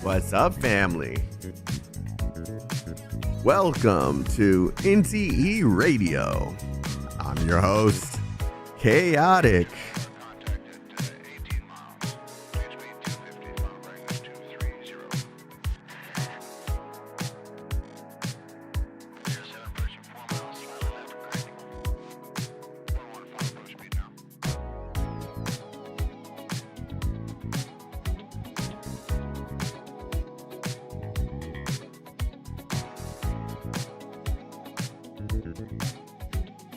What's up, family? Welcome to NTE Radio. I'm your host, Chaotik.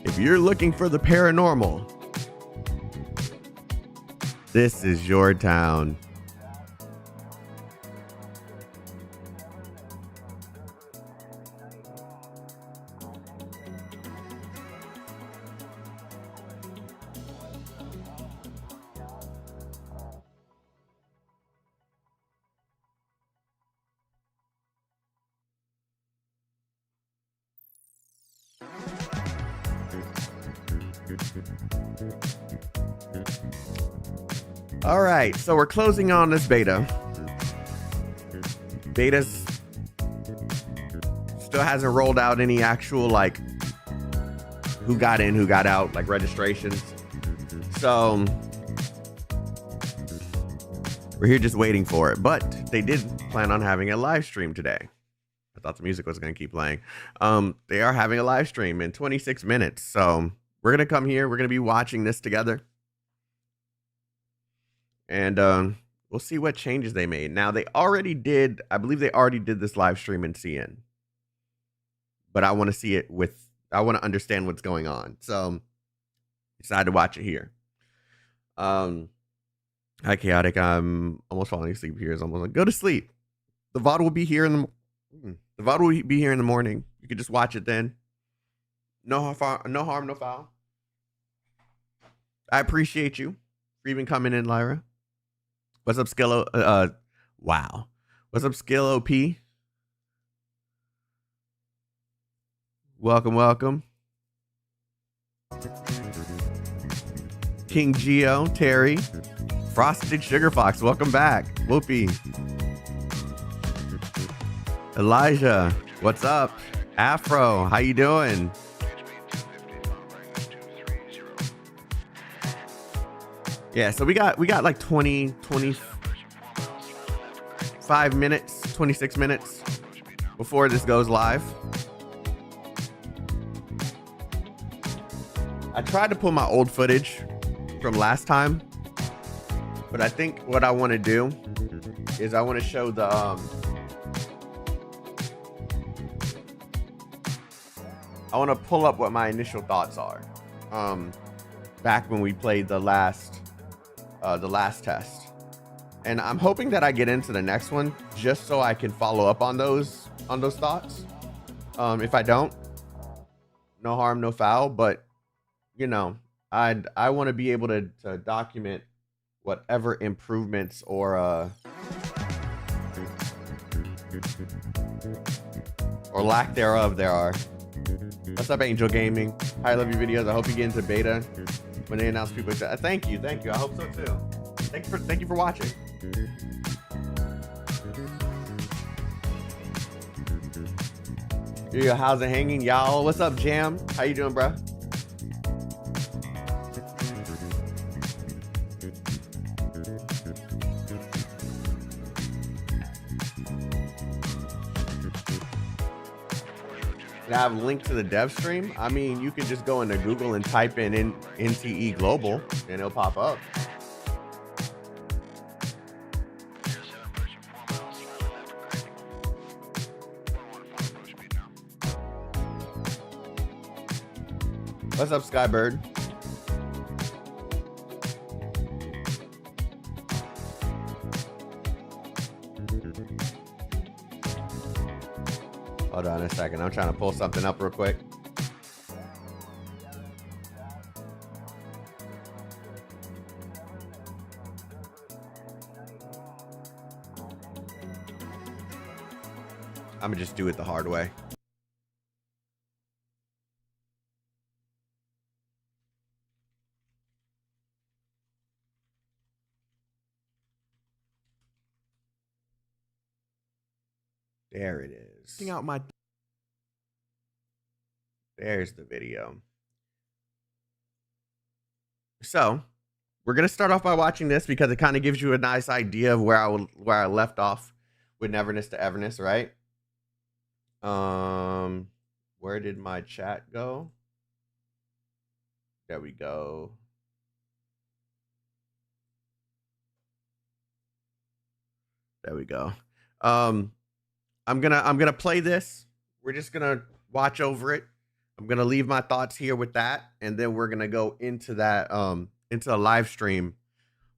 If you're looking for the paranormal, this is your town. All right, so we're closing on this beta. Beta's still hasn't rolled out any actual, like, who got in, who got out, like, registrations. So we're here just waiting for it. But they did plan on having a live stream today. I thought the music was going to keep playing. They are having a live stream in 26 minutes. So we're going to come here. We're going to be watching this together. And we'll see what changes they made. Now, they already did, I believe they already did this live stream in CN. But I want to see it I want to understand what's going on. So, decided to watch it here. Hi, Chaotic. I'm almost falling asleep here. It's almost like, go to sleep. The VOD will be here in the morning. You can just watch it then. No harm, no foul. I appreciate you for even coming in, Lyra. What's up, Skillo? Wow. What's up, Skill OP? Welcome, welcome. King Geo, Terry, Frosted Sugar Fox, welcome back. Whoopee. Elijah, what's up? Afro, how you doing? Yeah, so we got like 25 minutes, 26 minutes before this goes live. I tried to pull my old footage from last time, but I think what I want to do is I want to show the I want to pull up what my initial thoughts are back when we played the last test, and I'm hoping that I get into the next one just so I can follow up on those thoughts. If I don't, no harm, no foul, but you know, I want to be able to document whatever improvements or lack thereof there are. What's up, Angel Gaming? Hi, I love your videos. I hope you get into beta when they announce people. Thank you. I hope so too. Thank you for watching. Yeah, how's it hanging, y'all? What's up, Jam? How you doing, bro? I have a link to the dev stream. I mean, you can just go into Google and type in NTE Global and it'll pop up. What's up, Skybird? Hold on a second. I'm trying to pull something up real quick. I'm gonna just do it the hard way. There it is. There's the video. So we're gonna start off by watching this because it kind of gives you a nice idea of where I left off with Neverness to Everness, right? Where did my chat go? There we go. There we go. I'm gonna play this. We're just gonna watch over it. I'm gonna leave my thoughts here with that, and then we're gonna go into that into a live stream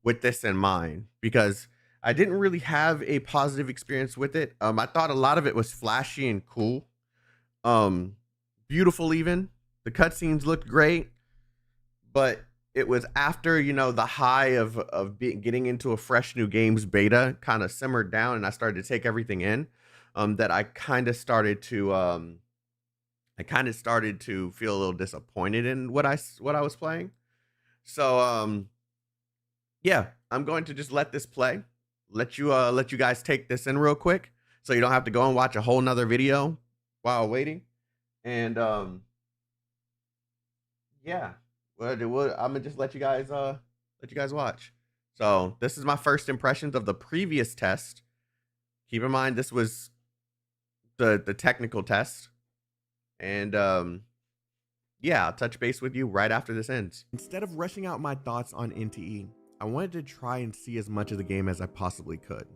with this in mind, because I didn't really have a positive experience with it. I thought a lot of it was flashy and cool, beautiful even. The cutscenes looked great, but it was after, you know, the high of getting into a fresh new game's beta kind of simmered down, and I started to take everything in, that I kind of started to feel a little disappointed in what I was playing. So yeah, I'm going to just let this play, let you guys take this in real quick, so you don't have to go and watch a whole nother video while waiting. And yeah. Well, I'm gonna just let you guys watch. So this is my first impressions of the previous test. Keep in mind this was the technical test, and yeah, I'll touch base with you right after this ends. Instead of rushing out my thoughts on NTE, I wanted to try and see as much of the game as I possibly could.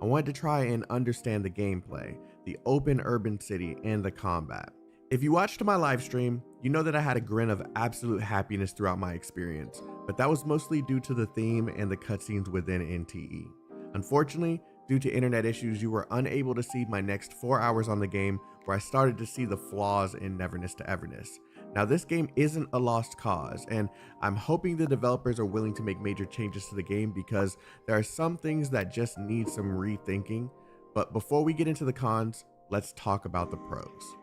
I wanted to try and understand the gameplay, the open urban city, and the combat. If you watched my live stream, you know that I had a grin of absolute happiness throughout my experience, but that was mostly due to the theme and the cutscenes within NTE. Unfortunately, due to internet issues, you were unable to see my next 4 hours on the game, where I started to see the flaws in Neverness to Everness. Now, this game isn't a lost cause, and I'm hoping the developers are willing to make major changes to the game, because there are some things that just need some rethinking. But before we get into the cons, let's talk about the pros.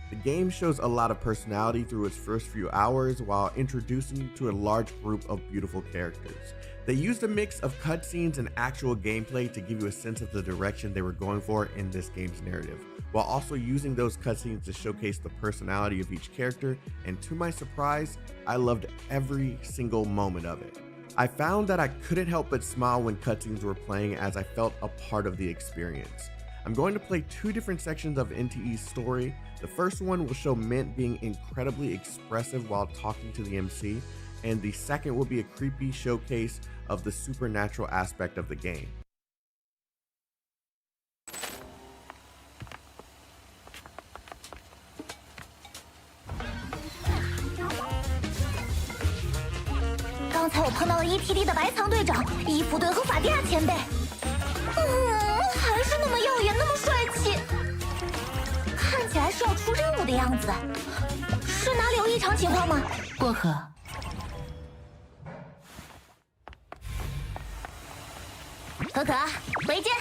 The game shows a lot of personality through its first few hours, while introducing you to a large group of beautiful characters. They used a mix of cutscenes and actual gameplay to give you a sense of the direction they were going for in this game's narrative, while also using those cutscenes to showcase the personality of each character, and to my surprise, I loved every single moment of it. I found that I couldn't help but smile when cutscenes were playing, as I felt a part of the experience. I'm going to play two different sections of NTE's story. The first one will show Mint being incredibly expressive while talking to the MC, and the second will be a creepy showcase of the supernatural aspect of the game.刚才我碰到了 ETD 的白藏队长、伊芙队和法蒂亚前辈，还是那么耀眼，那么帅气，看起来是要出任务的样子。是哪里有异常情况吗？薄荷，可可，回见。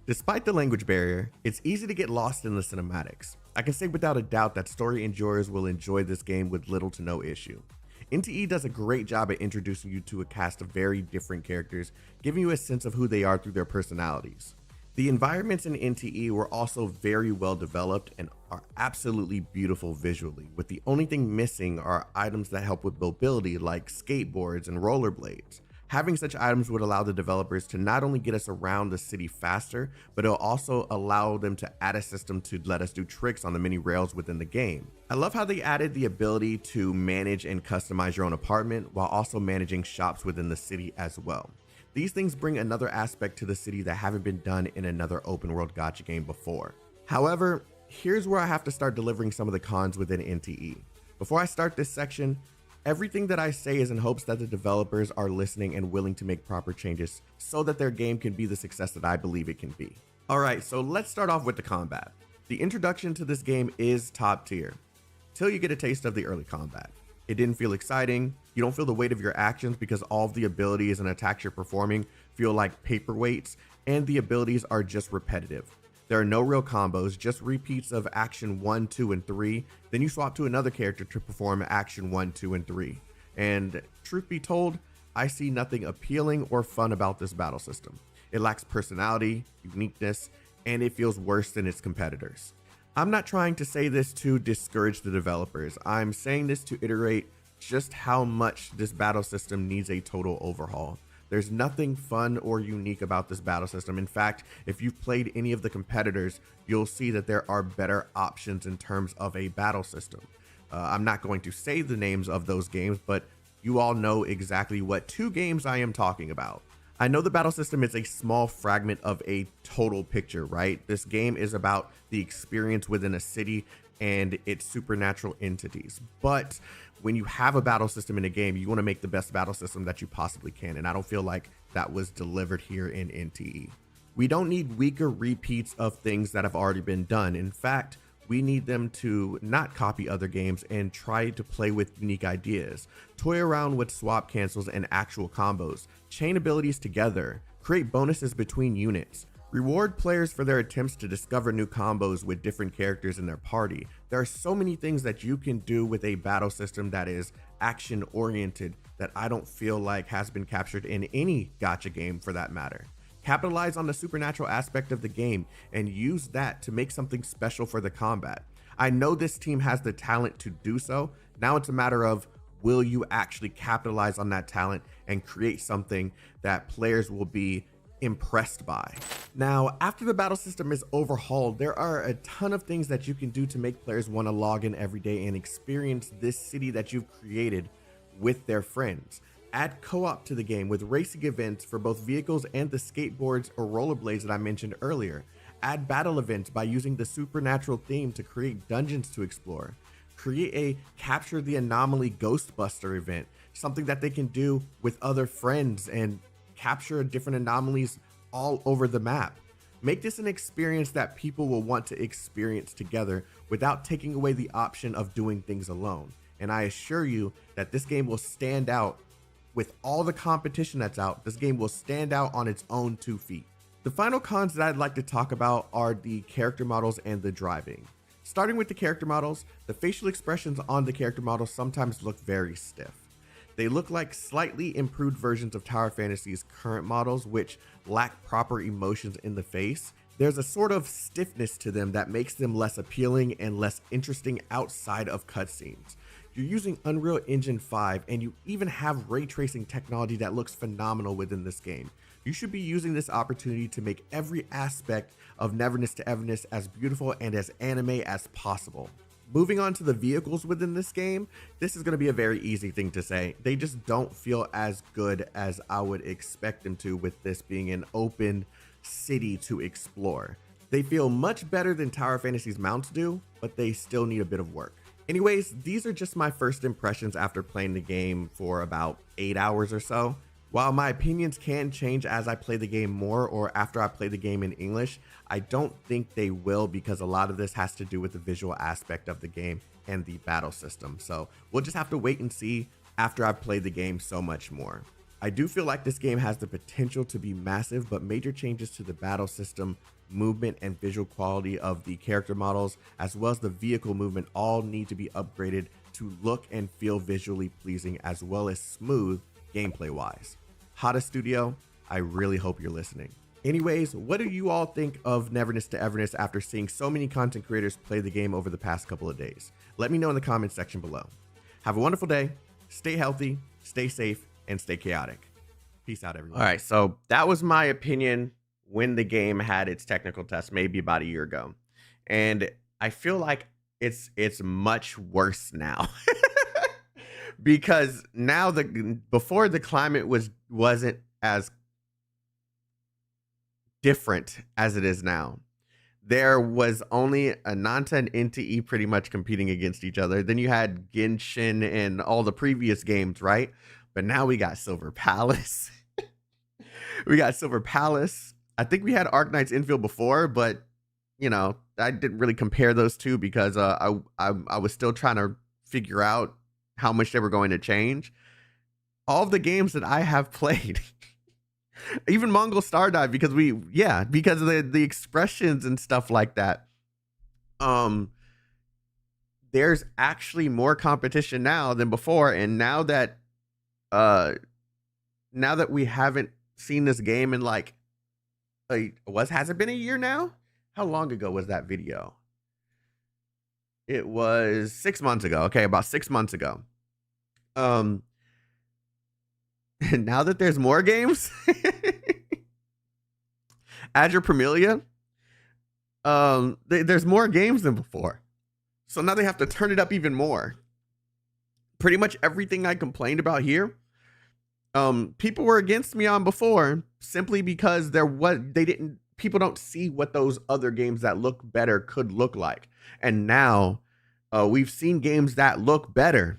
Despite the language barrier, it's easy to get lost in the cinematics. I can say without a doubt that story enjoyers will enjoy this game with little to no issue. NTE does a great job at introducing you to a cast of very different characters, giving you a sense of who they are through their personalities. The environments in NTE were also very well developed and are absolutely beautiful visually, with the only thing missing are items that help with mobility like skateboards and rollerblades. Having such items would allow the developers to not only get us around the city faster, but it'll also allow them to add a system to let us do tricks on the many rails within the game. I love how they added the ability to manage and customize your own apartment while also managing shops within the city as well. These things bring another aspect to the city that haven't been done in another open world gacha game before. However, here's where I have to start delivering some of the cons within NTE. Before I start this section, everything that I say is in hopes that the developers are listening and willing to make proper changes so that their game can be the success that I believe it can be. Alright, so let's start off with the combat. The introduction to this game is top tier, till you get a taste of the early combat. It didn't feel exciting, you don't feel the weight of your actions because all of the abilities and attacks you're performing feel like paperweights, and the abilities are just repetitive. There are no real combos, just repeats of action 1, 2, and 3. Then you swap to another character to perform action 1, 2, and 3. And truth be told, I see nothing appealing or fun about this battle system. It lacks personality, uniqueness, and it feels worse than its competitors. I'm not trying to say this to discourage the developers. I'm saying this to iterate just how much this battle system needs a total overhaul. There's nothing fun or unique about this battle system. In fact, if you've played any of the competitors, you'll see that there are better options in terms of a battle system. I'm not going to say the names of those games, but you all know exactly what two games I am talking about. I know the battle system is a small fragment of a total picture, right? This game is about the experience within a city and its supernatural entities. But when you have a battle system in a game, you want to make the best battle system that you possibly can. And I don't feel like that was delivered here in NTE. We don't need weaker repeats of things that have already been done. In fact, we need them to not copy other games and try to play with unique ideas. Toy around with swap cancels and actual combos. Chain abilities together. Create bonuses between units. Reward players for their attempts to discover new combos with different characters in their party. There are so many things that you can do with a battle system that is action oriented that I don't feel like has been captured in any gacha game for that matter. Capitalize on the supernatural aspect of the game and use that to make something special for the combat. I know this team has the talent to do so. Now it's a matter of, will you actually capitalize on that talent and create something that players will be impressed by? Now, after the battle system is overhauled, there are a ton of things that you can do to make players want to log in every day and experience this city that you've created with their friends. Add co-op to the game with racing events for both vehicles and the skateboards or rollerblades that I mentioned earlier. Add battle events by using the supernatural theme to create dungeons to explore. Create a capture the anomaly Ghostbuster event, something that they can do with other friends and capture different anomalies all over the map. Make this an experience that people will want to experience together without taking away the option of doing things alone. And I assure you that this game will stand out with all the competition that's out. This game will stand out on its own 2 feet. The final cons that I'd like to talk about are the character models and the driving. Starting with the character models, the facial expressions on the character models sometimes look very stiff. They look like slightly improved versions of Tower Fantasy's current models, which lack proper emotions in the face. There's a sort of stiffness to them that makes them less appealing and less interesting outside of cutscenes. You're using Unreal Engine 5 and you even have ray tracing technology that looks phenomenal within this game. You should be using this opportunity to make every aspect of Neverness to Everness as beautiful and as anime as possible. Moving on to the vehicles within this game, this is going to be a very easy thing to say. They just don't feel as good as I would expect them to, with this being an open city to explore. They feel much better than Tower Fantasy's mounts do, but they still need a bit of work. Anyways, these are just my first impressions after playing the game for about 8 hours or so. While my opinions can change as I play the game more or after I play the game in English, I don't think they will, because a lot of this has to do with the visual aspect of the game and the battle system. So we'll just have to wait and see after I've played the game so much more. I do feel like this game has the potential to be massive, but major changes to the battle system, movement, and visual quality of the character models, as well as the vehicle movement, all need to be upgraded to look and feel visually pleasing as well as smooth gameplay wise. Hada Studio, I really hope you're listening. Anyways, what do you all think of Neverness to Everness after seeing so many content creators play the game over the past couple of days? Let me know in the comments section below. Have a wonderful day, stay healthy, stay safe, and stay chaotic. Peace out, everyone. All right, so that was my opinion when the game had its technical test, maybe about a year ago, and I feel like it's much worse now. Because now before the climate wasn't as different as it is now. There was only Ananta and NTE pretty much competing against each other. Then you had Genshin and all the previous games, right? But now we got Silver Palace. We got Silver Palace. I think we had Arknight's Infield before, but you know, I didn't really compare those two because I was still trying to figure out how much they were going to change. All of the games that I have played, even Mongol Star Dive, because because of the expressions and stuff like that. There's actually more competition now than before, and now that we haven't seen this game in like has it been a year now? How long ago was that video? It was 6 months ago. Okay, about 6 months ago. And now that there's more games, Azure Premilia, there's more games than before. So now they have to turn it up even more. Pretty much everything I complained about here, people were against me on before simply because people don't see what those other games that look better could look like. And now we've seen games that look better.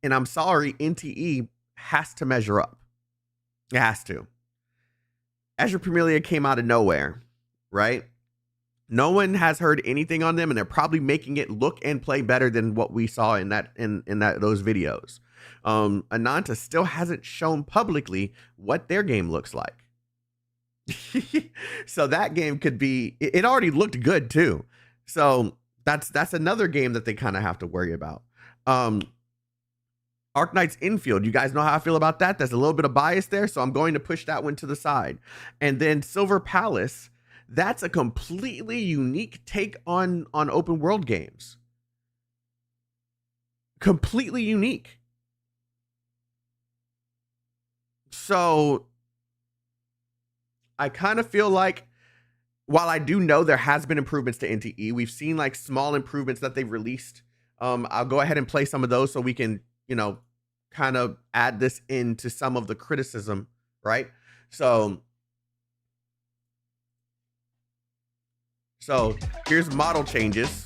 And I'm sorry, NTE has to measure up. It has to. Azure Premilia came out of nowhere, right? No one has heard anything on them, and they're probably making it look and play better than what we saw in those videos. Ananta still hasn't shown publicly what their game looks like. So that game could be, it already looked good too. So that's another game that they kind of have to worry about. Arknight's Infield, you guys know how I feel about that. There's a little bit of bias there, so I'm going to push that one to the side. And then Silver Palace, that's a completely unique take on open world games. Completely unique. So I kind of feel like, while I do know there has been improvements to NTE, we've seen like small improvements that they've released. I'll go ahead and play some of those so we can, kind of add this into some of the criticism, right? So here's model changes.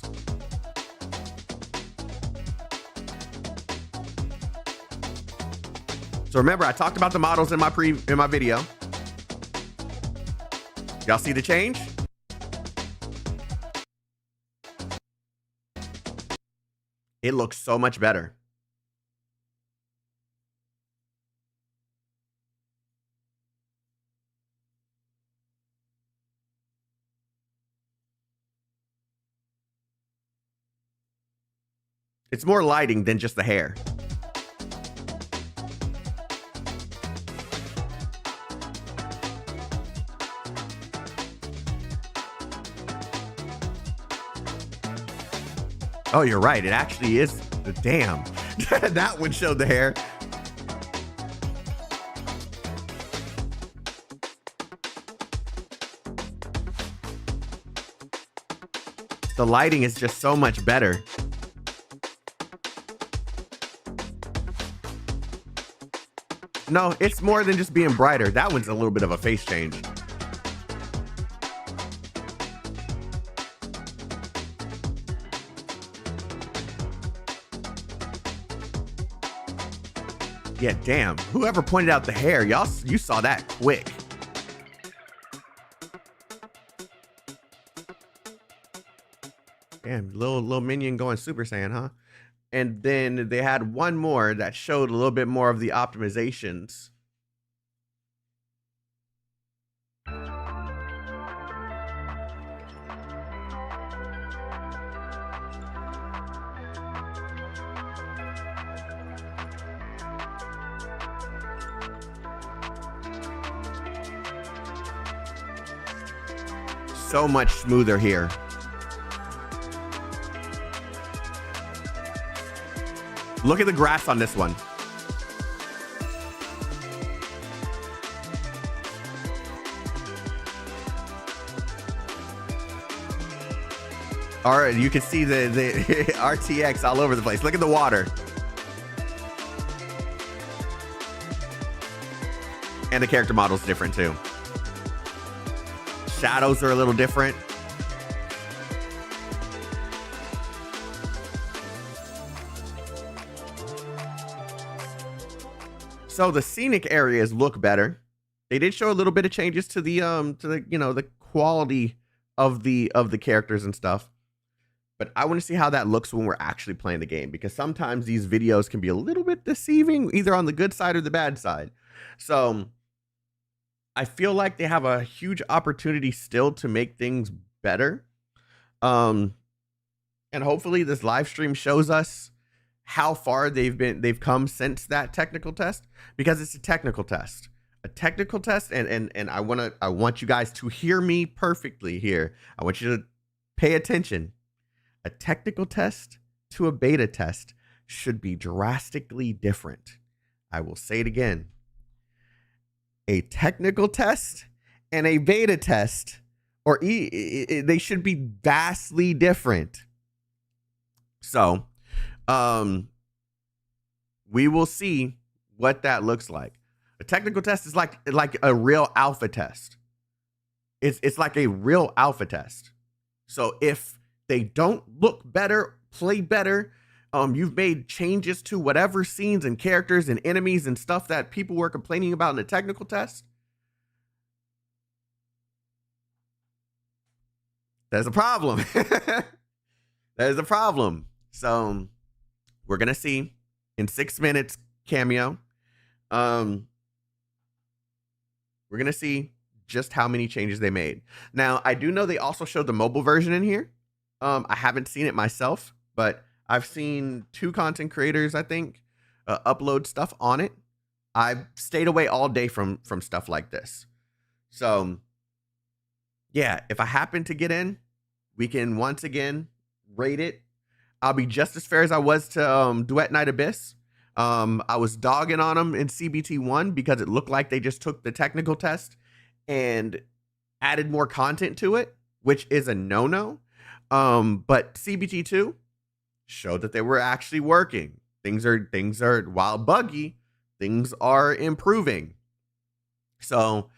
So remember, I talked about the models in my video. Y'all see the change? It looks so much better. It's more lighting than just the hair. Oh, you're right. It actually is. Damn. That one showed the hair. The lighting is just so much better. No, it's more than just being brighter. That one's a little bit of a face change. Yeah, damn. Whoever pointed out the hair, you saw that quick. Damn, little minion going Super Saiyan, huh? And then they had one more that showed a little bit more of the optimizations. So much smoother here. Look at the grass on this one. All right, you can see the RTX all over the place. Look at the water. And the character model's different too. Shadows are a little different. So the scenic areas look better. They did show a little bit of changes to the the quality of the characters and stuff. But I want to see how that looks when we're actually playing the game, because sometimes these videos can be a little bit deceiving, either on the good side or the bad side. So I feel like they have a huge opportunity still to make things better. And hopefully this live stream shows us how far they've come since that technical test, because it's a technical test. A technical test, and I want you guys to hear me perfectly here. I want you to pay attention. A technical test to a beta test should be drastically different. I will say it again. A technical test and a beta test, or they should be vastly different. So, we will see what that looks like. A technical test is like a real alpha test. It's like a real alpha test. So if they don't look better, play better, you've made changes to whatever scenes and characters and enemies and stuff that people were complaining about in the technical test, there's a problem. There's a problem. So we're going to see in 6 minutes cameo. We're going to see just how many changes they made. Now, I do know they also showed the mobile version in here. I haven't seen it myself, but I've seen 2 content creators, I think, upload stuff on it. I've stayed away all day from stuff like this. So, yeah, if I happen to get in, we can once again rate it. I'll be just as fair as I was to Duet Night Abyss. I was dogging on them in CBT1 because it looked like they just took the technical test and added more content to it, which is a no-no. But CBT2 showed that they were actually working. Things are while buggy, things are improving. So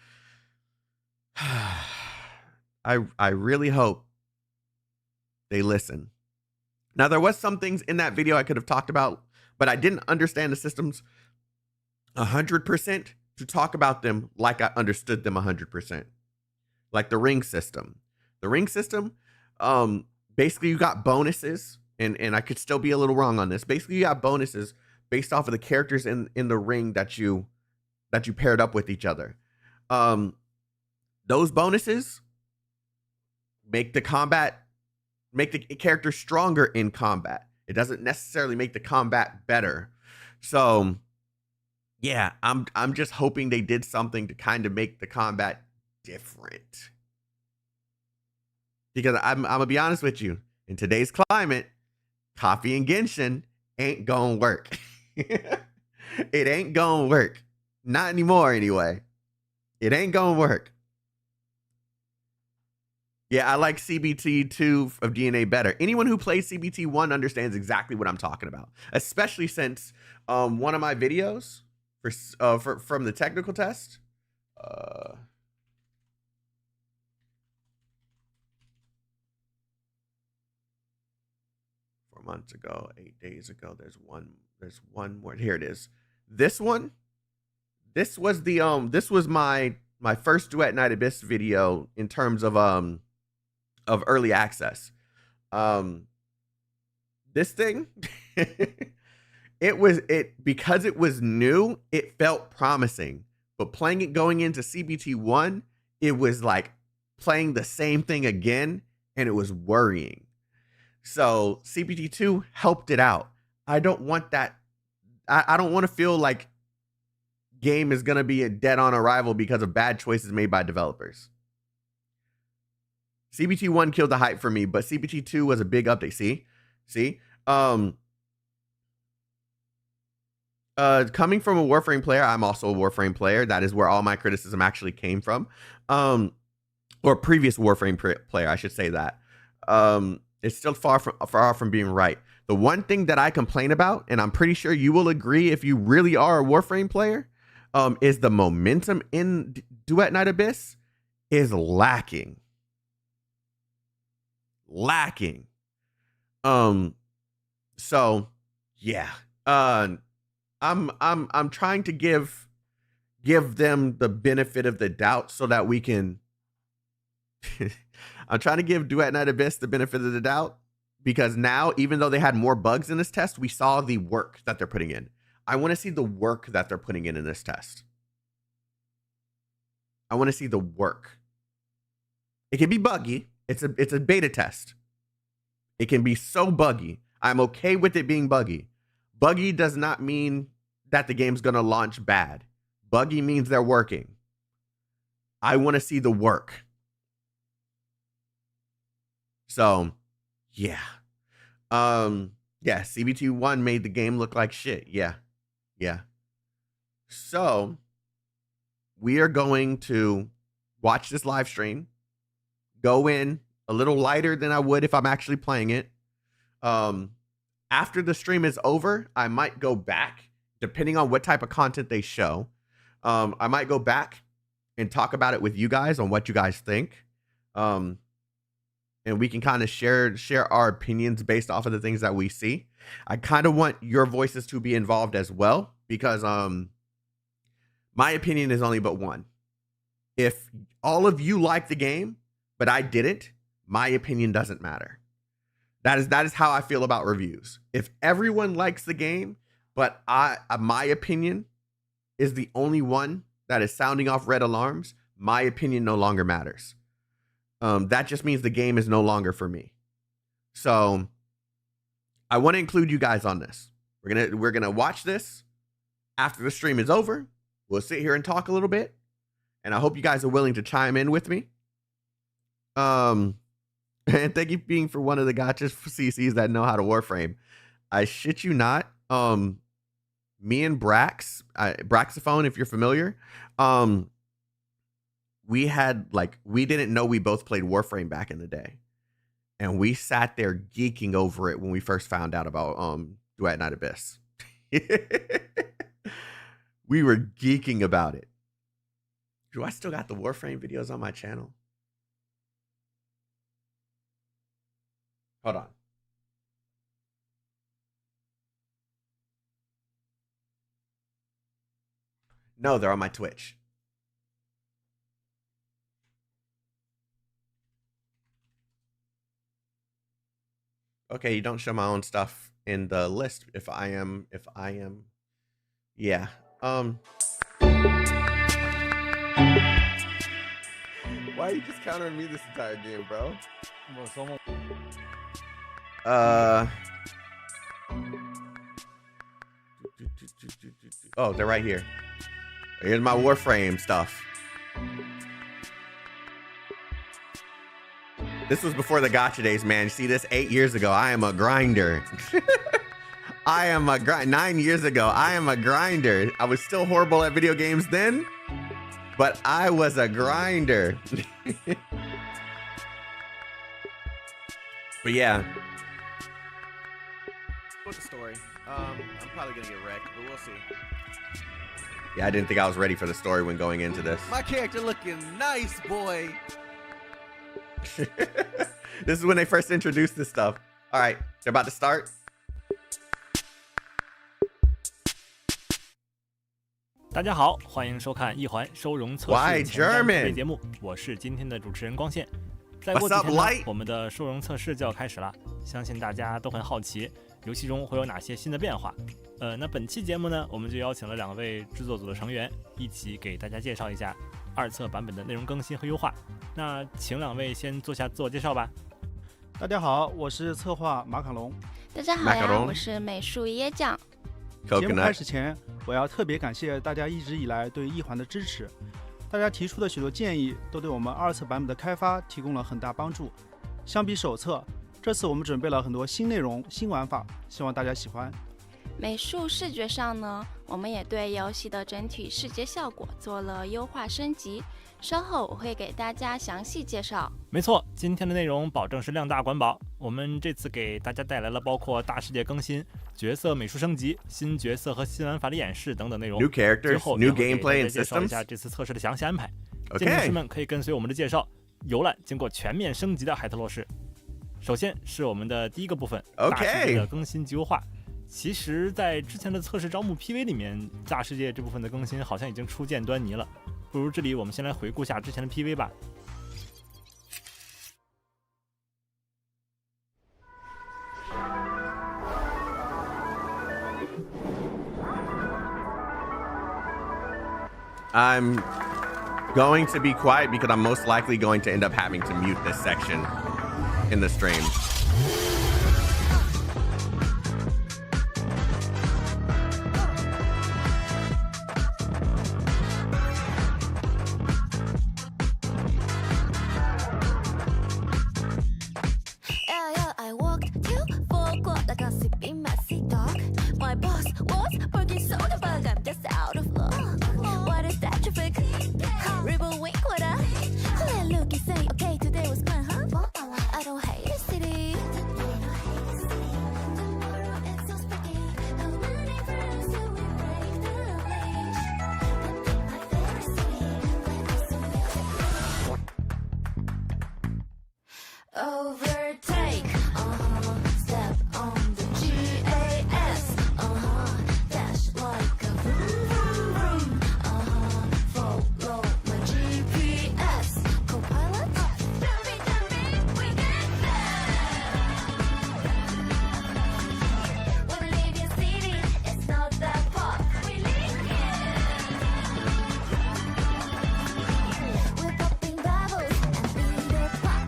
I really hope they listen. Now, there was some things in that video I could have talked about, but I didn't understand the systems 100% to talk about them like I understood them 100%. Like the ring system. The ring system, basically you got bonuses, and I could still be a little wrong on this. Basically, you got bonuses based off of the characters in the ring that you paired up with each other. Those bonuses make the character stronger in combat. It doesn't necessarily make the combat better. So, yeah, I'm just hoping they did something to kind of make the combat different. Because I'm gonna be honest with you, in today's climate, coffee and Genshin ain't gonna work. It ain't gonna work. Not anymore, anyway. It ain't gonna work. Yeah, I like CBT2 of DNA better. Anyone who plays CBT1 understands exactly what I'm talking about, especially since one of my videos from the technical test. 4 months ago, 8 days ago. There's one more. Here it is. This one. This was the this was my first Duet Night Abyss video in terms of early access. This thing because it was new, it felt promising, but playing it going into CBT1, it was like playing the same thing again, and it was worrying. So CBT2 helped it out. I don't want that. I don't want to feel like game is going to be a dead on arrival because of bad choices made by developers. CBT1 killed the hype for me, but CBT2 was a big update. See? Coming from a Warframe player, I'm also a Warframe player. That is where all my criticism actually came from. Or previous Warframe player, I should say that. It's still far from being right. The one thing that I complain about, and I'm pretty sure you will agree if you really are a Warframe player, is the momentum in Duet Night Abyss is lacking. So yeah. I'm trying to give them the benefit of the doubt so that we can I'm trying to give Duet Night Abyss the benefit of the doubt, because now, even though they had more bugs in this test, we saw the work that they're putting in. I want to see the work that they're putting in this test. I want to see the work. It can be buggy. It's a beta test. It can be so buggy. I'm okay with it being buggy. Buggy does not mean that the game's going to launch bad. Buggy means they're working. I want to see the work. So, yeah. Yeah, CBT1 made the game look like shit. Yeah. So, we are going to watch this live stream, go in a little lighter than I would if I'm actually playing it. After the stream is over, I might go back, depending on what type of content they show. I might go back and talk about it with you guys on what you guys think. And we can kind of share our opinions based off of the things that we see. I kind of want your voices to be involved as well, because my opinion is only but one. If all of you like the game, but I didn't, my opinion doesn't matter. That is how I feel about reviews. If everyone likes the game, but my opinion is the only one that is sounding off red alarms, my opinion no longer matters. That just means the game is no longer for me. So I want to include you guys on this. We're gonna watch this after the stream is over. We'll sit here and talk a little bit, and I hope you guys are willing to chime in with me. And thank you for being for one of the Gacha CCs that know how to Warframe. I shit you not. Me and Braxophone, if you're familiar, we didn't know we both played Warframe back in the day, and we sat there geeking over it when we first found out about Duet Night Abyss. We were geeking about it. Do I still got the Warframe videos on my channel? Hold on. No, they're on my Twitch. Okay, you don't show my own stuff in the list if I am, yeah. Why are you just countering me this entire game, bro? Oh, they're right here. Here's my Warframe stuff. This was before the Gacha days, man. You see this 8 years ago. I am a grinder. 9 years ago, I am a grinder. I was still horrible at video games then, but I was a grinder. But yeah. What's the story? I'm probably gonna get wrecked, but we'll see. Yeah, I didn't think I was ready for the story when going into this. My character looking nice, boy. This is when they first introduced this stuff. All right, they're about to start. 大家好，欢迎收看一环收容测试前瞻特别节目，我是今天的主持人光线。再过几天呢，我们的收容测试就要开始了，相信大家都很好奇，游戏中会有哪些新的变化。那本期节目呢，我们就邀请了2位制作组的成员，一起给大家介绍一下2测版本的内容更新和优化。那请2位先做下自我介绍吧。大家好，我是策划马卡龙。大家好呀，我是美术椰酱。节目开始前，我要特别感谢大家一直以来对一环的支持，大家提出的许多建议都对我们2测版本的开发提供了很大帮助。相比首测，这次我们准备了很多新内容、新玩法，希望大家喜欢。美术视觉上呢，我们也对游戏的整体视觉效果做了优化升级，稍后我会给大家详细介绍。没错，今天的内容保证是量大管饱。我们这次给大家带来了包括大世界更新、角色美术升级、新角色和新玩法的演示等等内容。 New characters, 最后 new gameplay and 介绍一 systems. 下这次测试的详细安排。Okay. 建筑师们可以跟随我们的介绍，游览经过全面升级的海特洛市。首先是我们的第一个部分， Okay. 大世界的更新及优化。其实，在之前的测试招募 PV 里面，大世界这部分的更新好像已经初见端倪了。不如这里我们先来回顾下之前的 PV 吧。I'm going to be quiet because I'm most likely going to end up having to mute this section in the stream. Yeah, I walked till 4 o'clock like a sipping messy dog. My boss was working so the bug, I'm just out of luck. What is that traffic? Ribbon wink, what up? Let look and say, okay, today was fun, huh? I don't hate the city. It's so spooky. How many friends do we break the leash? My favorite city, overtake, step on the gas, dash like a vroom vroom vroom, follow my GPS, co-pilot, jumpy jumpy, we get there. When we leave your city, it's not that far, we leave here. We're popping bubbles and beat the pop.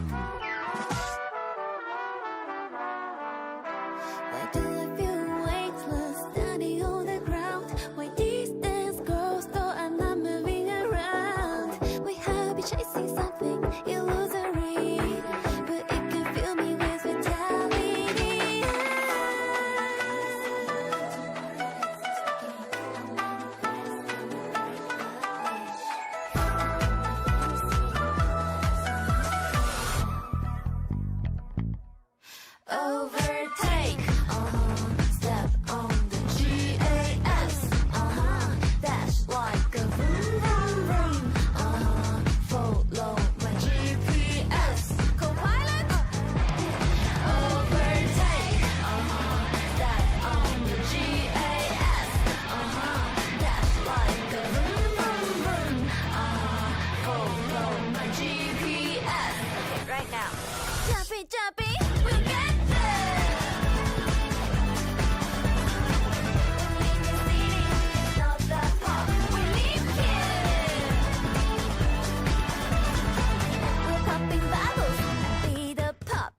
Why do I feel weightless standing on the ground? Why these dance girls though I'm not moving around? We have been chasing something illusory, but it can fill me with vitality. Overtake, step on the gas, dash like a vroom vroom vroom, follow my GPS, co-pilot, overtake, step on the gas, dash like a vroom vroom vroom, follow my GPS. Okay, right now. Jumpy, jumpy, we'll get there. Leave the city, not that far. We leave here. We're popping bubbles, be the pop.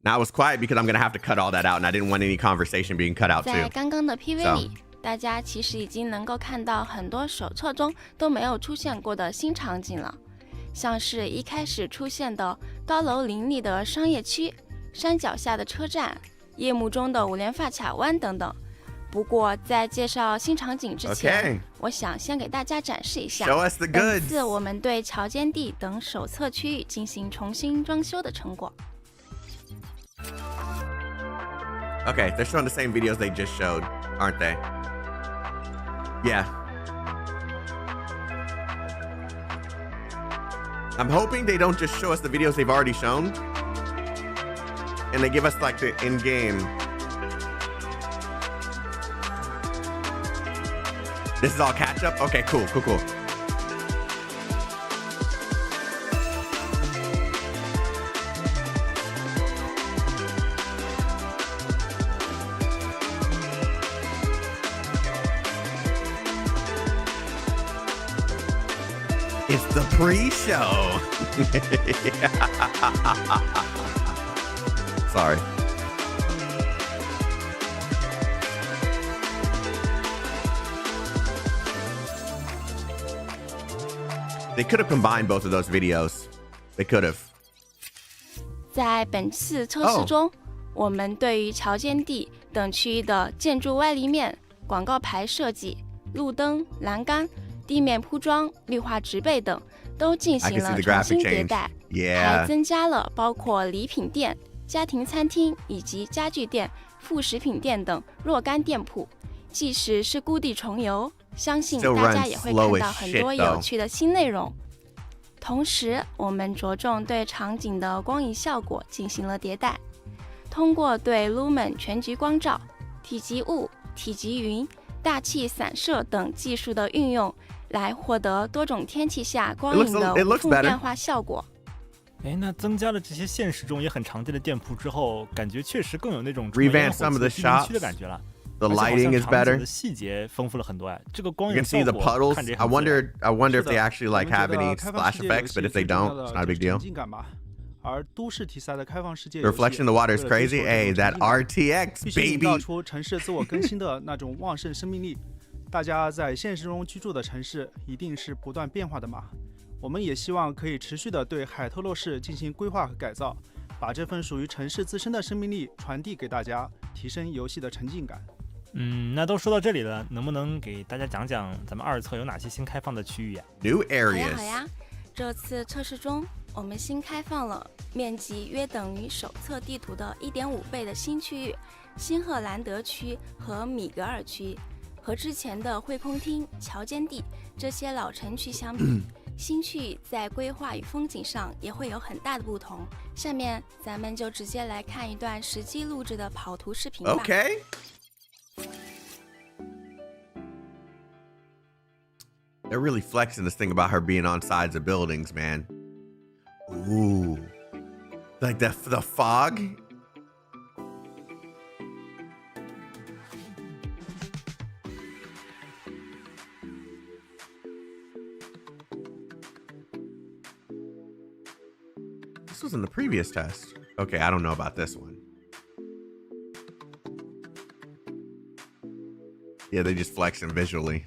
Now I was quiet because I'm going to have to cut all that out, and I didn't want any conversation being cut out 在 too. 刚刚的 PV So 里，大家其实已经能够看到很多手册中都没有出现过的新场景了，像是一开始出现的高楼林立的商业区、山脚下的车站、夜幕中的五连发卡湾等等。不过在介绍新场景之前 Okay. 我想先给大家展示一下 Show us the 本 goods. 次我们对桥间地等手册区域进行重新装修的成果。 Okay, they're showing the same videos they just showed, aren't they? Yeah. I'm hoping they don't just show us the videos they've already shown, and they give us like the in-game. This is all catch up? Okay, cool. It's the pre-show. Sorry. They could have combined both of those videos. They could have. 在本次测试中，我们对于桥间地等区域的建筑外立面、广告牌设计、路灯、栏杆、地面铺装、绿化植被等都进行了重新迭代，还增加了包括礼品店、家庭餐厅以及家具店、副食品店等若干店铺。即使是故地重游，相信大家也会看到很多有趣的新内容。同时，我们着重对场景的光影效果进行了迭代，通过对 Lumen 全局光照、体积雾、体积云、大气散射等技术的运用，来获得多种天气下光影的无缝变化效果。那增加了这些现实中也很常见的店铺之后，感觉确实更有那种revamp some of the shops 的感觉了。The lighting is better. 细节丰富了很多呀。这个光 You 影 can see 效 the 果 puddles. I wonder if they actually like have any splash effects, but if they don't, it's not a big deal. 而都市题材的开放世界 The reflection in the water is crazy. Hey, that RTX 必须营 baby. 造出城市自我更新的那种旺盛生命力。大家在现实中居住的城市一定是不断变化的嘛。我们也希望可以持续的对海特洛市进行规划和改造，把这份属于城市自身的生命力传递给大家，提升游戏的沉浸感。那都说到这里了，能不能给大家讲讲咱们二测有哪些新开放的区域呀 ？New areas. 好呀，这次测试中，我们新开放了面积约等于手册地图的 1.5 倍的新区域——新赫兰德区和米格尔区。和之前的会空厅、桥间地这些老城区相比，新区域在规划与风景上也会有很大的不同。下面咱们就直接来看一段实际录制的跑图视频吧。Okay. They're really flexing this thing about her being on sides of buildings, man. Ooh. Like the fog? This was in the previous test. Okay, I don't know about this one. Yeah, they just flexing visually.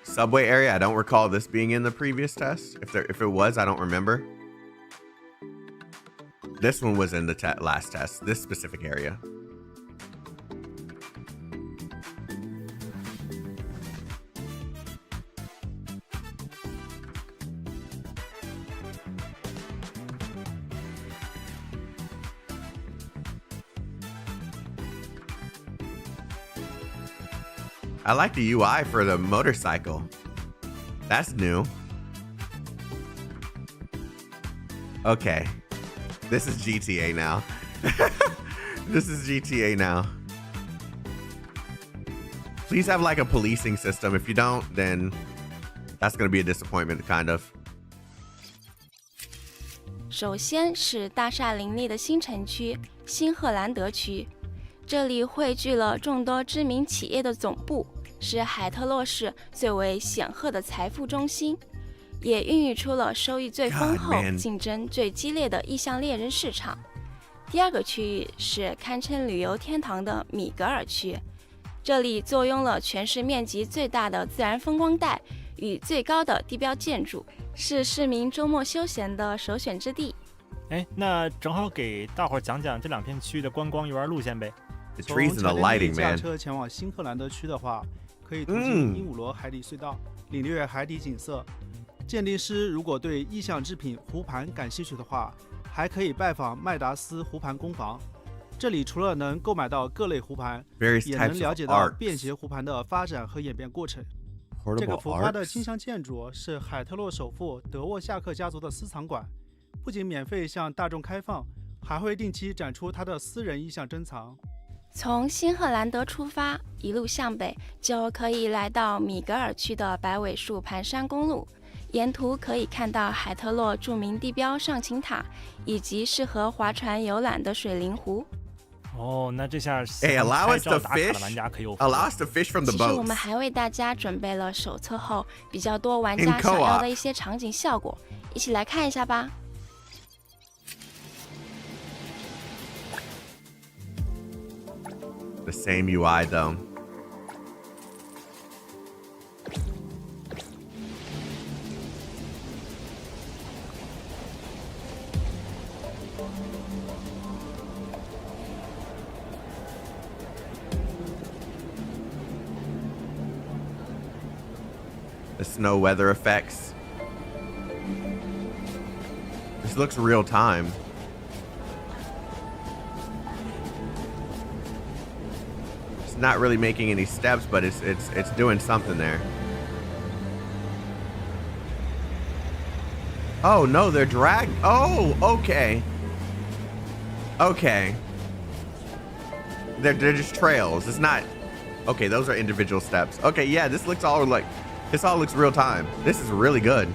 Subway area, I don't recall this being in the previous test. If it was, I don't remember. This one was in the last test, this specific area. I like the UI for the motorcycle. That's new. Okay. This is GTA now. This is GTA now. Please have like a policing system. If you don't, then that's going to be a disappointment, kind of. 首先是大厦林立的新城区新赫兰德区，这里汇聚了众多知名企业的总部，是海特洛市最为显赫的财富中心，也孕育出了收益最丰厚、竞争最激烈的意向猎人市场。第二个区域是堪称旅游天堂的米格尔区，这里坐拥了全市面积最大的自然风光带与最高的地标建筑，是市民周末休闲的首选之地。那正好给大伙讲讲这两片区域的观光游玩路线呗。The trees and the lighting, man. 驾车前往新赫兰德区的话，可以途经鹦鹉螺海底隧道，领略海底景色。鉴定师如果对意象制品湖盘感兴趣的话，还可以拜访麦达斯湖盘工坊。这里除了能购买到各类湖盘，也能了解到便携湖盘的发展和演变过程。这个浮夸的金镶建筑是海特洛首富德沃夏克家族的私藏馆，不仅免费向大众开放，还会定期展出他的私人意象珍藏。从新赫兰德出发，一路向北就可以来到米格尔区的百尾树盘山公路，沿途可以看到海特洛著名地标上琴塔，以及适合划船游览的水灵湖。那这下allow us to fish. 的玩家可以有 Allow us to fish from the boat. 其实我们还为大家准备了手册后比较多玩家想要的一些场景效果，一起来看一下吧。The same UI though. snow weather effects. This looks real time. It's not really making any steps, but it's doing something there. Oh no, they're dragged. Oh, okay. Okay. They're just trails. It's not. Okay, those are individual steps. Okay, yeah, this all looks real time. This is really good.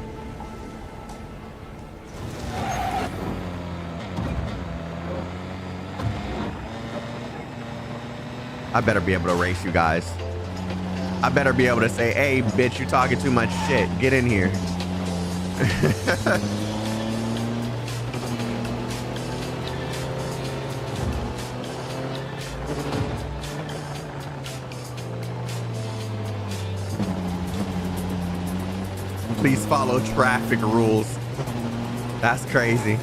I better be able to race you guys. I better be able to say, hey, bitch, you talking too much shit. Get in here. Please follow traffic rules. That's crazy.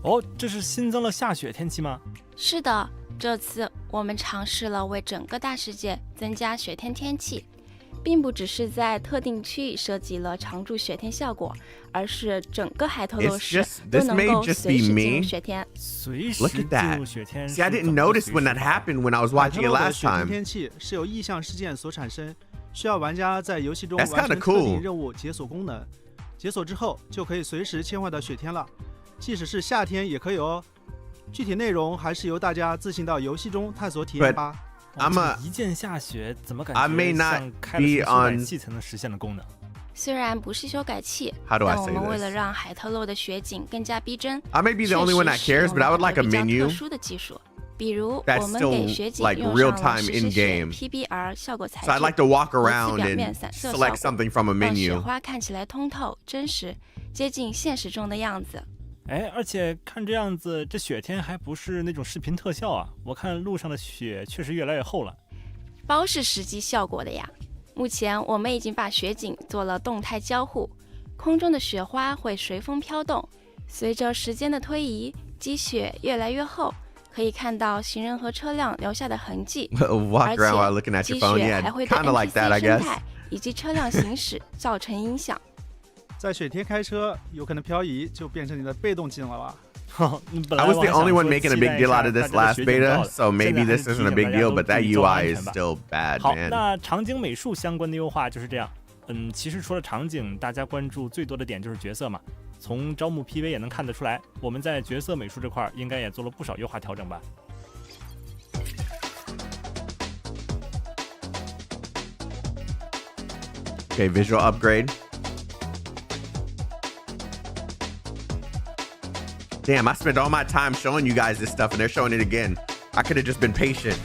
哦，这是新增了下雪天气吗？是的，这次我们尝试了为整个大世界增加雪天天气，并不只是在特定区域设计了常驻雪天效果，而是整个海头陆市都能够随时进入雪天。随时 Look at that. 进入雪天。 See, I didn't notice when that happened when I was watching it last 雪天 time. 天气是由异象事件所产生，需要玩家在游戏中 That's 完成 kinda 特定 cool. 任务解锁功能，解锁之后就可以随时切换到雪天了，即使是夏天也可以哦。具体内容还是由大家自行到游戏中探索体验吧。一键下雪，怎么感 I may 觉 not 像开了什么 be 修改 on- 器才能实现的功能？虽然不是修改器， How do I 但我 say 们为 this? 了让海特洛的雪景更加逼真， I may be the only one that 确实 cares, but I would like a 使用了比较 menu 特殊的技术，比如 that's 我们给 still 雪景 like 用 real 上了 time 实 in 时雪 game. PBR 效果材 So I'd 质， like to walk 如此 around 表 and 面散色效 select 果， something from a 让雪 menu. 花看起来通透、真实，接近现实中的样子。哎，而且看这样子，这雪天还不是那种视频特效啊！我看路上的雪确实越来越厚了。包是实际效果的呀。目前我们已经把雪景做了动态交互，空中的雪花会随风飘动，随着时间的推移，积雪越来越厚，可以看到行人和车辆留下的痕迹， Walk 而 around while 且 looking at 积 your phone. 雪 Yeah, 还会对 kind of like that, I NPC 生 guess. 态以及车辆行驶造成影响。在雪天开车有可能漂移，就变成你的被动技能了吧？ I was the only one making a big deal out of this last beta, so maybe this isn't a big deal, but that UI is still bad, 好， man. 那场景美术相关的优化就是这样。其实除了场景，大家关注最多的点就是角色嘛。从招募 PV 也能看得出来，我们在角色美术这块应该也做了不少优化调整吧。Okay, visual upgrade. Damn, I spent all my time showing you guys this stuff and they're showing it again. I could have just been patient.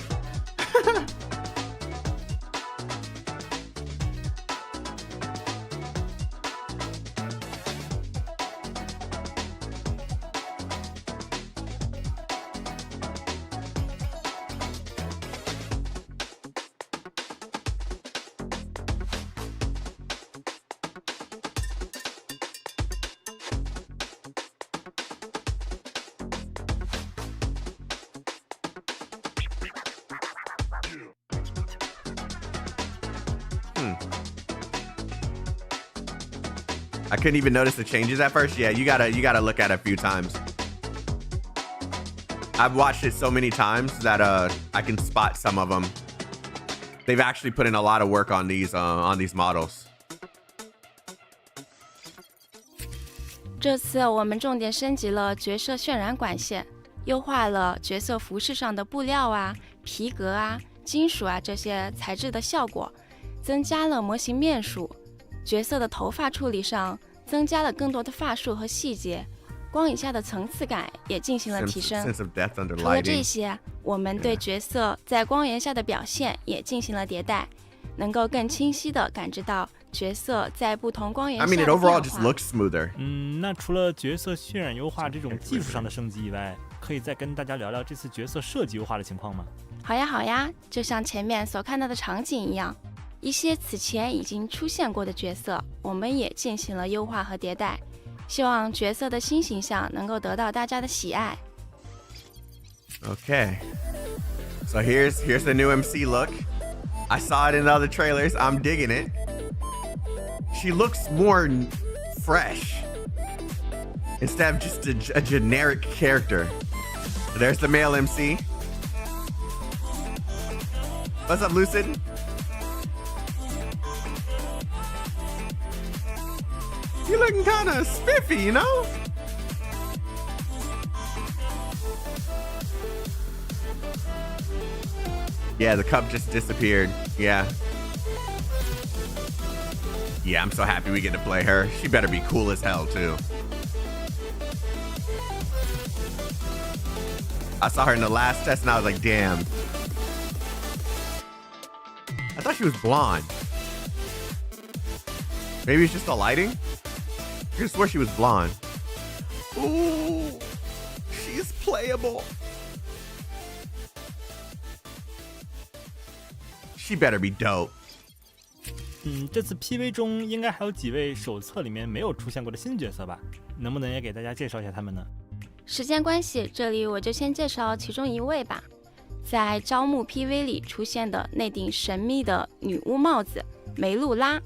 I couldn't even notice the changes at first. Yeah, you gotta look at it a few times. I've watched it so many times that I can spot some of them. They've actually put in a lot of work on these models. 这次我们重点升级了角色渲染管线，优化了角色服饰上的布料啊、皮革啊、金属啊这些材质的效果，增加了模型面数。角色的头发处理上增加了更多的发束和细节，光影下的层次感也进行了提升。 Sense of depth under 除了这 lighting. 些，我们对角色在光源下的表现也进行了迭代，能够更清晰地感知到角色在不同光源 I 下 mean, 的 it 变 overall just 化。 looks smoother. 那除了角色渲染优化这种技术上的升级以外，可以再跟大家聊聊这次角色设计优化的情况吗？好呀好呀，就像前面所看到的场景一样，一些此前已经出现过的角色，我们也进行了优化和迭代，希望角色的新形象能够得到大家的喜爱。Okay. So here's the new MC look. I saw it in the other trailers. I'm digging it. She looks more fresh instead of just a generic character. There's the male MC. What's up, Lucid? You looking kind of spiffy, you know? Yeah, the cup just disappeared. Yeah. Yeah, I'm so happy we get to play her. She better be cool as hell, too. I saw her in the last test and I was like, damn. I thought she was blonde. Maybe it's just the lighting? I just swore she was blonde. Ooh, she's playable. She better be dope. 这次 PV 中应该还有几位手册里面没有出现过的新角色吧？能不能也给大家介绍一下他们呢？时间关系，这里我就先介绍其中一位吧。在招募 PV 里出现的那顶神秘的女巫帽子梅露拉，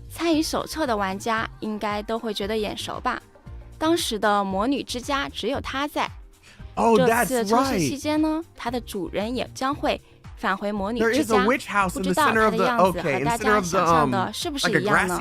参与手册的玩家应该都会觉得眼熟吧？当时的魔女之家只有她在。这次测试期间呢，她的主人也将会返回魔女之家，不知道她的样子和大家想象的是不是一样呢？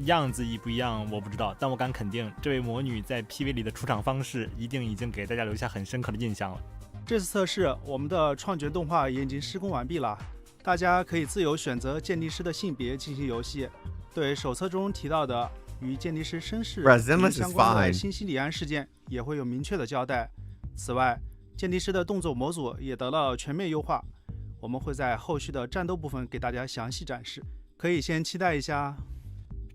样子一不一样我不知道，但我敢肯定，这位魔女在 PV 里的出场方式一定已经给大家留下很深刻的印象了。这次测试，我们的创角动画也已经施工完毕了，大家可以自由选择鉴定师的性别进行游戏。对手册中提到的与鉴定师身世相关的新西里安事件也会有明确的交代。此外，鉴定师的动作模组也得了全面优化，我们会在后续的战斗部分给大家详细展示，可以先期待一下。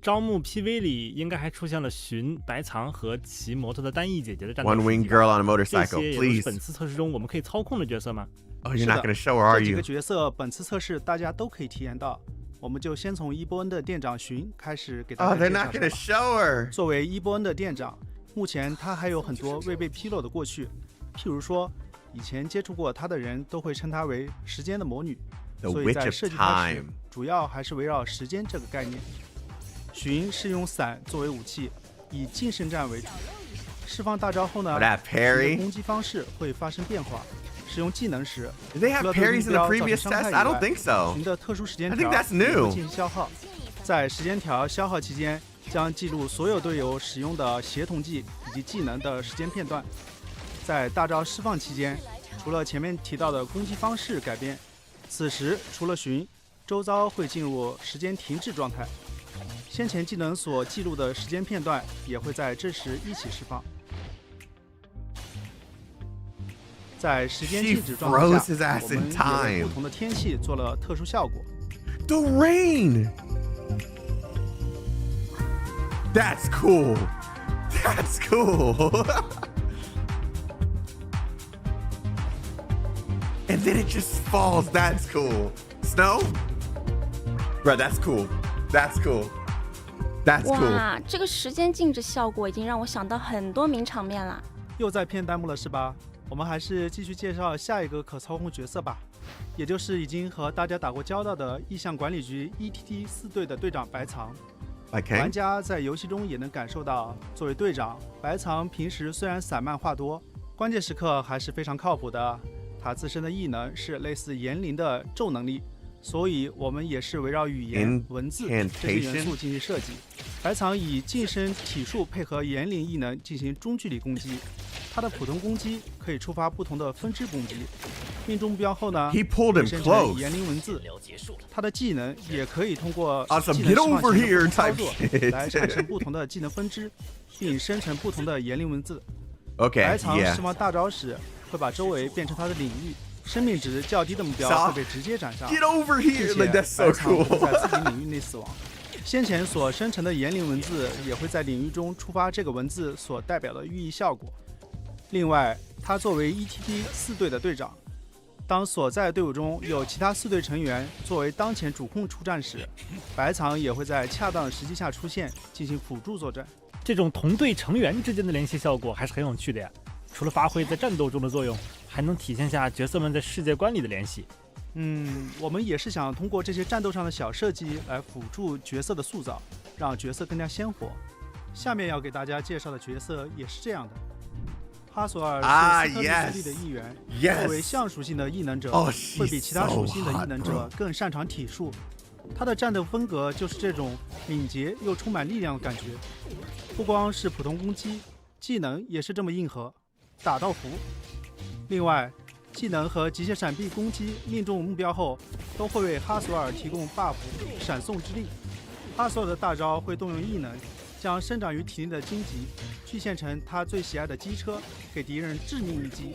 招募 PV 里应该还出现了寻、白藏和骑摩托的单翼姐姐的战斗。 One winged girl on a 这 motorcycle, 些也是本次测试中我们可以操控的角色吗？ Oh, you're not going to show her, are 这几 you? 个角色本次测试大家都可以体验到，我们就先从伊波恩的店长寻开始给大家 they're 介 not going to 绍。show her. 作为伊波恩的店长，目前他还有很多未被披露的过去，譬如说，以前接触过他的人都会称她为时间的魔女， The 所以 Witch 在 of 设计她时 Time. 主要还是围绕时间这个概念。寻是用伞作为武器，以近身战为主。释放大招后呢， That 寻 parry? 的攻击方式会发生变化。使用技能时， Did they have 除了对 parries in 目 the 标造 previous 成伤害 test? 以 I 外 don't think so. 寻的特殊时间 I 条 think that's 也 new. 会进行消耗。在时间条消耗期间，将记录所有队友使用的协同技以及技能的时间片段。在大招释放期间，除了前面提到的攻击方式改变，此时除了寻，周遭会进入时间停滞状态。先前技能所记录的时间片段也会在这时一起释放。在时间静止状态下，我们也为不同的天气做了特殊效果。The rain! That's cool. That's cool. And then it just falls. That's cool. Snow? Bro, that's cool. That's cool. That's cool. 哇，这个时间静止效果已经让我想到很多名场面了。又在骗弹幕了是吧？我们还是继续介绍下一个可操控角色吧，也就是已经和大家打过交道的意象管理局 ETT 4队的队长白藏。玩家在游戏中也能感受到，作为队长，白藏平时虽然散漫话多，关键时刻还是非常靠谱的。他自身的异能是类似言灵的咒能力，所以我们也是围绕语言、文字这些元素进行设计。白藏以近身体术配合言灵异能进行中距离攻击，他的普通攻击可以触发不同的分支攻击，命中目标后呢，会生成言灵文字。他的技能也可以通过技能释放前的操作来产生不同的技能分支，并生成不同的言灵文字。白藏释放大招时，会把周围变成他的领域，生命值较低的目标会被直接斩杀，并且白藏会在自己领域内死亡。先前所生成的言灵文字也会在领域中触发这个文字所代表的寓意效果。另外，他作为 ETT 4队的队长，当所在队伍中有其他4队成员作为当前主控出战时，白藏也会在恰当的时机下出现，进行辅助作战。这种同队成员之间的联系效果还是很有趣的呀。除了发挥在战斗中的作用，还能体现下角色们在世界观里的联系。我们也是想通过这些战斗上的小设计来辅助角色的塑造，让角色更加鲜活。下面要给大家介绍的角色也是这样的。哈索尔是斯特利斯蒂的一员，作为象属性的异能者，会比其他属性的异能者更擅长体术。他的战斗风格就是这种敏捷又充满力量的感觉，不光是普通攻击，技能也是这么硬核，打到服。另外，技能和极限闪避攻击命中目标后，都会为哈索尔提供 buff 闪送之力。哈索尔的大招会动用异能，将生长于体内的荆棘具现成他最喜爱的机车，给敌人致命一击。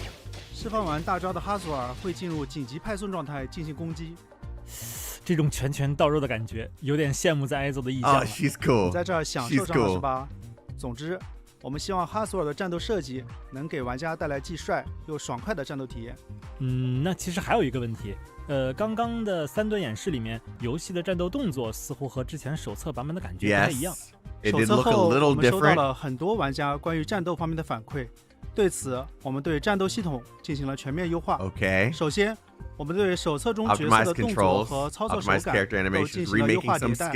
释放完大招的哈索尔会进入紧急派送状态进行攻击。这种拳拳到肉的感觉，有点羡慕在挨揍的意象了。She's cool， 你在这儿享受上了是吧？总之，我们希望哈索尔的战斗设计能给玩家带来既帅又爽快的战斗体验。那其实还有一个问题，刚刚的3段演示里面，游戏的战斗动作似乎和之前手册版本的感觉不太一样。手册后，我们收到了很多玩家关于战斗方面的反馈，对此，我们对战斗系统进行了全面优化。首先，我们对手册中角色的动作和操作手感都进行了优化迭代，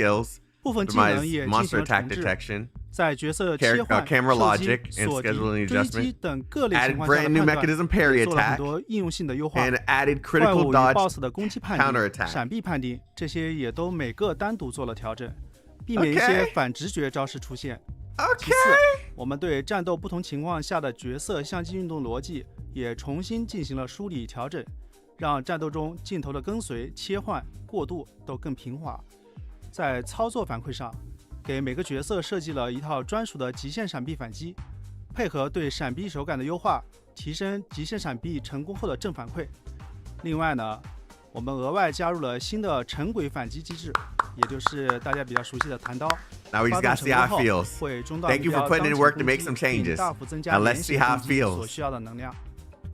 部分技能也进行了重置。在角色切换、射击、锁敌、追击等各类情况下的判断，做了很多应用性的优化。怪物与 BOSS 的攻击判定、闪避判定，这些也都每个单独做了调整，避免一些反直觉招式出现。其次，我们对战斗不同情况下的角色相机运动逻辑也重新进行了梳理调整，让战斗中镜头的跟随、切换、过渡都更平滑。在操作反馈上，给每个角色设计了一套专属的极限闪避反击，配合对闪避手感的优化，提升极限闪避成功后的正反馈。另外呢，我们额外加入了新的沉轨反击机制，也就是大家比较熟悉的弹刀。Now we just gotta see how it feels. Thank you for putting in work to make some changes. Now let's see how it feels. 所需要的能量。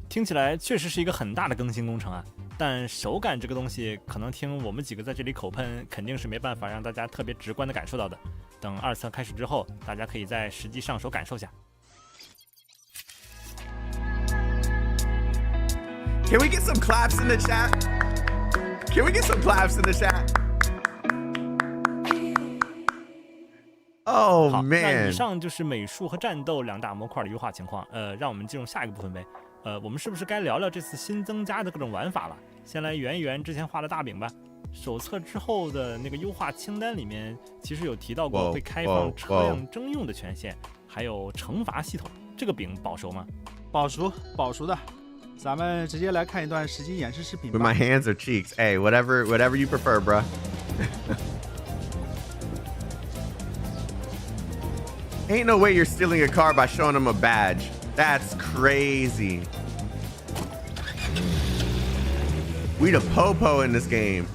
听起来确实是一个很大的更新工程啊，但手感这个东西，可能听我们几个在这里口喷，肯定是没办法让大家特别直观的感受到的。等2测开始之后，大家可以再实际上手感受下。Can we get some claps in the chat? Can we get some claps in the chat? Oh 好， man！ 那以上就是美术和战斗2大模块的优化情况。让我们进入下一个部分呗。我们是不是该聊聊这次新增加的各种玩法了？先来圆一圆之前画的大饼吧。手册之后的那个优化清单里面，其实有提到过会开放车辆征用的权限，还有惩罚系统。这个饼保熟吗？保熟的。咱们直接来看一段实际演示视频吧。 With my hands or cheeks? Hey, whatever you prefer, bro. Ain't no way you're stealing a car by showing them a badge. That's crazy. We the po-po in this game.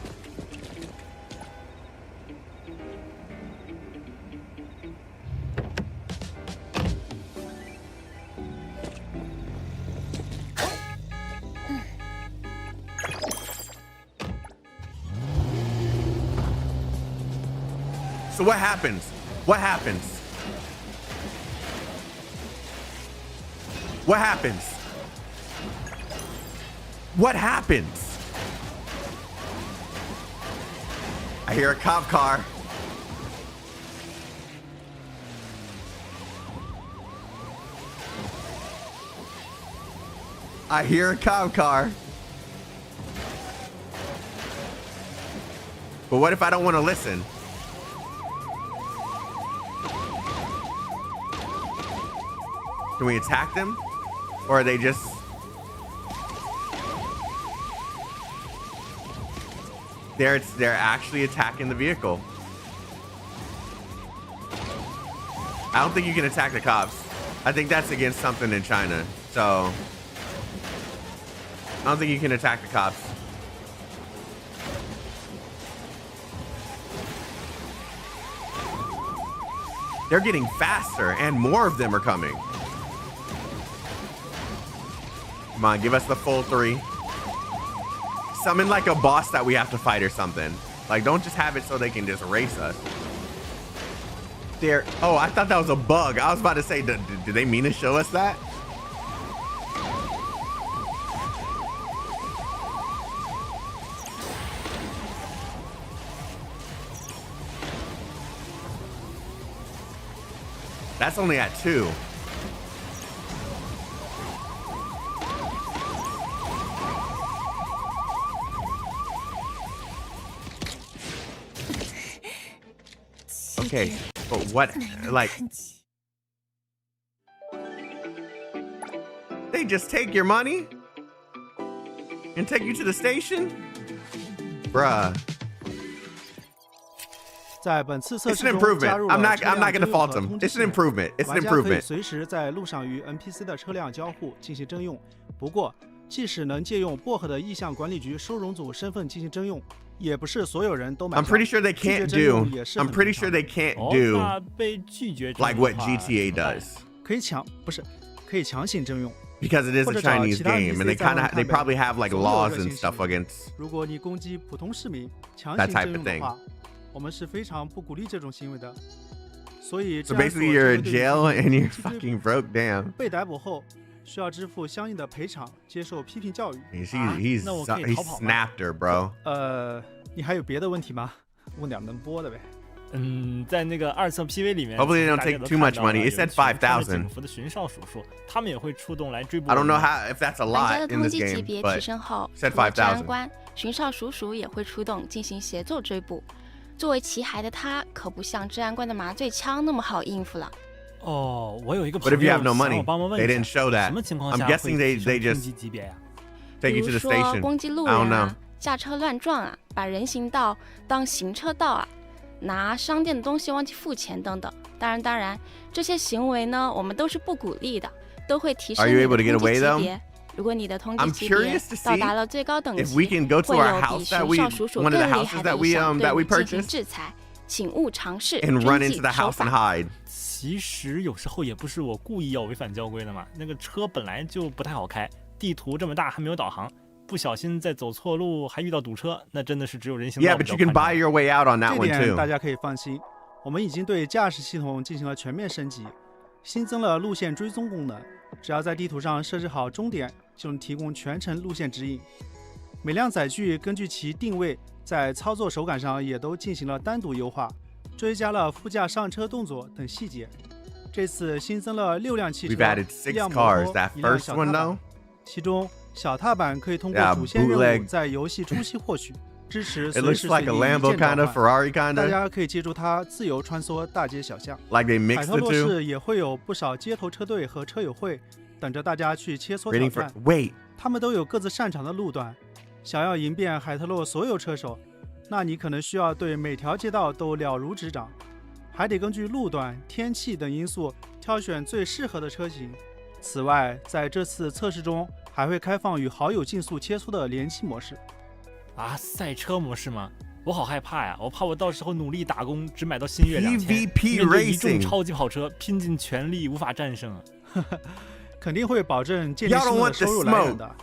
So what happens? What happens? What happens? What happens? I hear a cop car. I hear a cop car. But what if I don't want to listen? Can we attack them? Or are they just... They're actually attacking the vehicle. I don't think you can attack the cops. I think that's against something in China. So I don't think you can attack the cops. They're getting faster and more of them are coming. Come on, give us the full 3. Summon like a boss that we have to fight or something. Like, don't just have it so they can just race us. Oh, I thought that was a bug. I was about to say, did they mean to show us that? That's only at 2. Okay, but what, like, they just take your money and take you to the station? Bruh. 在本次测 It's 试 an 中 improvement. 加入了 I'm not 车辆 gonna 征用 fault 和 them. 通知 It's 系 an 统 improvement. It's an 玩家可以 improvement. 随时在路上与 NPC 的车辆交互进行征用。不过，即使能借用薄荷的意向管理局收容组身份进行征用，也不是所有人都买账。 I'm pretty sure they can't do. I'm pretty sure they can't do 那被拒绝 like what GTA does 可以可以强行征用。 because it is a Chinese game and they probably have like laws and stuff against 如果你攻击普通市民强 that 行 type 征 of 用的 thing. 话，我们是非常不鼓励这种行为的。所以 So 治安所 basically you're in 针对 jail 进 and 行 you're 击退 fucking broke down. 被逮捕后需要支付相应的赔偿，接受批评教育。 He's 那我可以逃跑吗？ snapped her, bro. 你还有别的问题吗？问点能播的呗。在那个二测 PV 里面 Hopefully they don't 大家 take 都 too 看 much 到了 money. It 有 said 群穿着 5,000. 警服的巡哨叔叔，他们也会出动来追捕 I don't 我们 know how if that's a 玩家的 lot in 通 this 缉级 game, 别提 but 升后， said 除了治安5,000. 官、巡哨叔叔也会出动进行协作追捕。作为骑孩的他，可不像治安官的麻醉枪那么好应付了。哦，我有一个朋 But 友 if you have no 想 money, 我帮忙问 they 一 didn't 下， show that. 什么情况 I'm 下 guessing 会 they 提升 just 通缉级别呀？ take 比 you to 如 the 说 station. 攻击路 I 人 don't know. 啊，驾车乱撞啊，把人行道当行车道啊，拿商店的东西忘记付钱等等。当然，这些行为呢，我们都是不鼓励的，都会提升 Are 你 you 的 able to get 通 away 缉 though? 级别。如果你的通缉 I'm 级别 curious to 到达 see 了最高等级， if we can go to 会 our 有比 house that 巡 we 哨叔叔 one 更 of the 厉 houses 害的 that 一 we 项 that 对 we 你进行 purchased 制裁，请勿尝试 and 遵 run 纪 into the 守 house and 法。 hide. 其实有时候也不是我故意要违反交规的嘛，那个车本来就不太好开，地图这么大还没有导航，不小心再走错路还遇到堵车，那真的是只有人行道 Yeah, 比 but 较 you can 宽 buy 敞。 your way out on that 这 one 点 too. 大家可以放心，我们已经对驾驶系统进行了全面升级，新增了路线追踪功能，只要在地图上设置好终点，就能提供全程路线指引。每辆载具根据其定位，在操作手感上也都进行了单独优化，追加了副驾上车动作等细节。这次新增了6辆汽车， We've added 1 6辆摩 cars. 托， That 1辆 first 小 one 踏板 though. 其中小踏板可以通过 Yeah, 主线任 bootleg. 务在游戏初期获取，支持 It 随 looks 时 like 随 a 地一 Lambo 键召 kind of 唤。 Ferrari kind 大 of 家可以借助它自由穿梭大街小巷。 like they 海 mixed 特 the 洛 two. 市也会有不少街头车队和车友会等着大家去切磋挑 Waiting for 战， wait. 他们都有各自擅长的路段。想要赢遍海特洛所有车手，那你可能需要对每条街道都了如指掌，还得根据路段、天气等因素挑选最适合的车型。此外，在这次测试中还会开放与好友竞速切磋的联机模式。啊，赛车模式吗？我好害怕呀！我怕我到时候努力打工，只买到星越2000， PvP 面对一众 racing 超级跑车，拼尽全力无法战胜啊！肯定会保证建立 Y'all 新 don't 的 want 收入 the 来源的。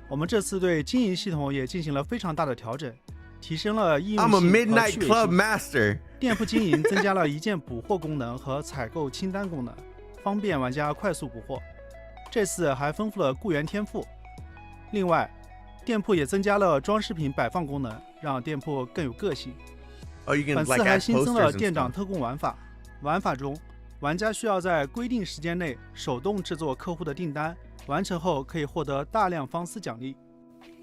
我们这次对经营系统也进行了非常大的调整，提升了应用 I'm a 性和 midnight 趣味 club 性。 master. 店铺经营增加了一键补货功能和采购清单功能，方便玩家快速补货。这次还丰富了雇员天赋。另外，店铺也增加了装饰品摆放功能，让店铺更有个性。 Oh, you 本 can 次 like 还 add 新增了 posters 店 and 长 stuff. 特供玩法，玩法中玩家需要在规定时间内手动制作客户的订单，完成后可以获得大量方丝奖励。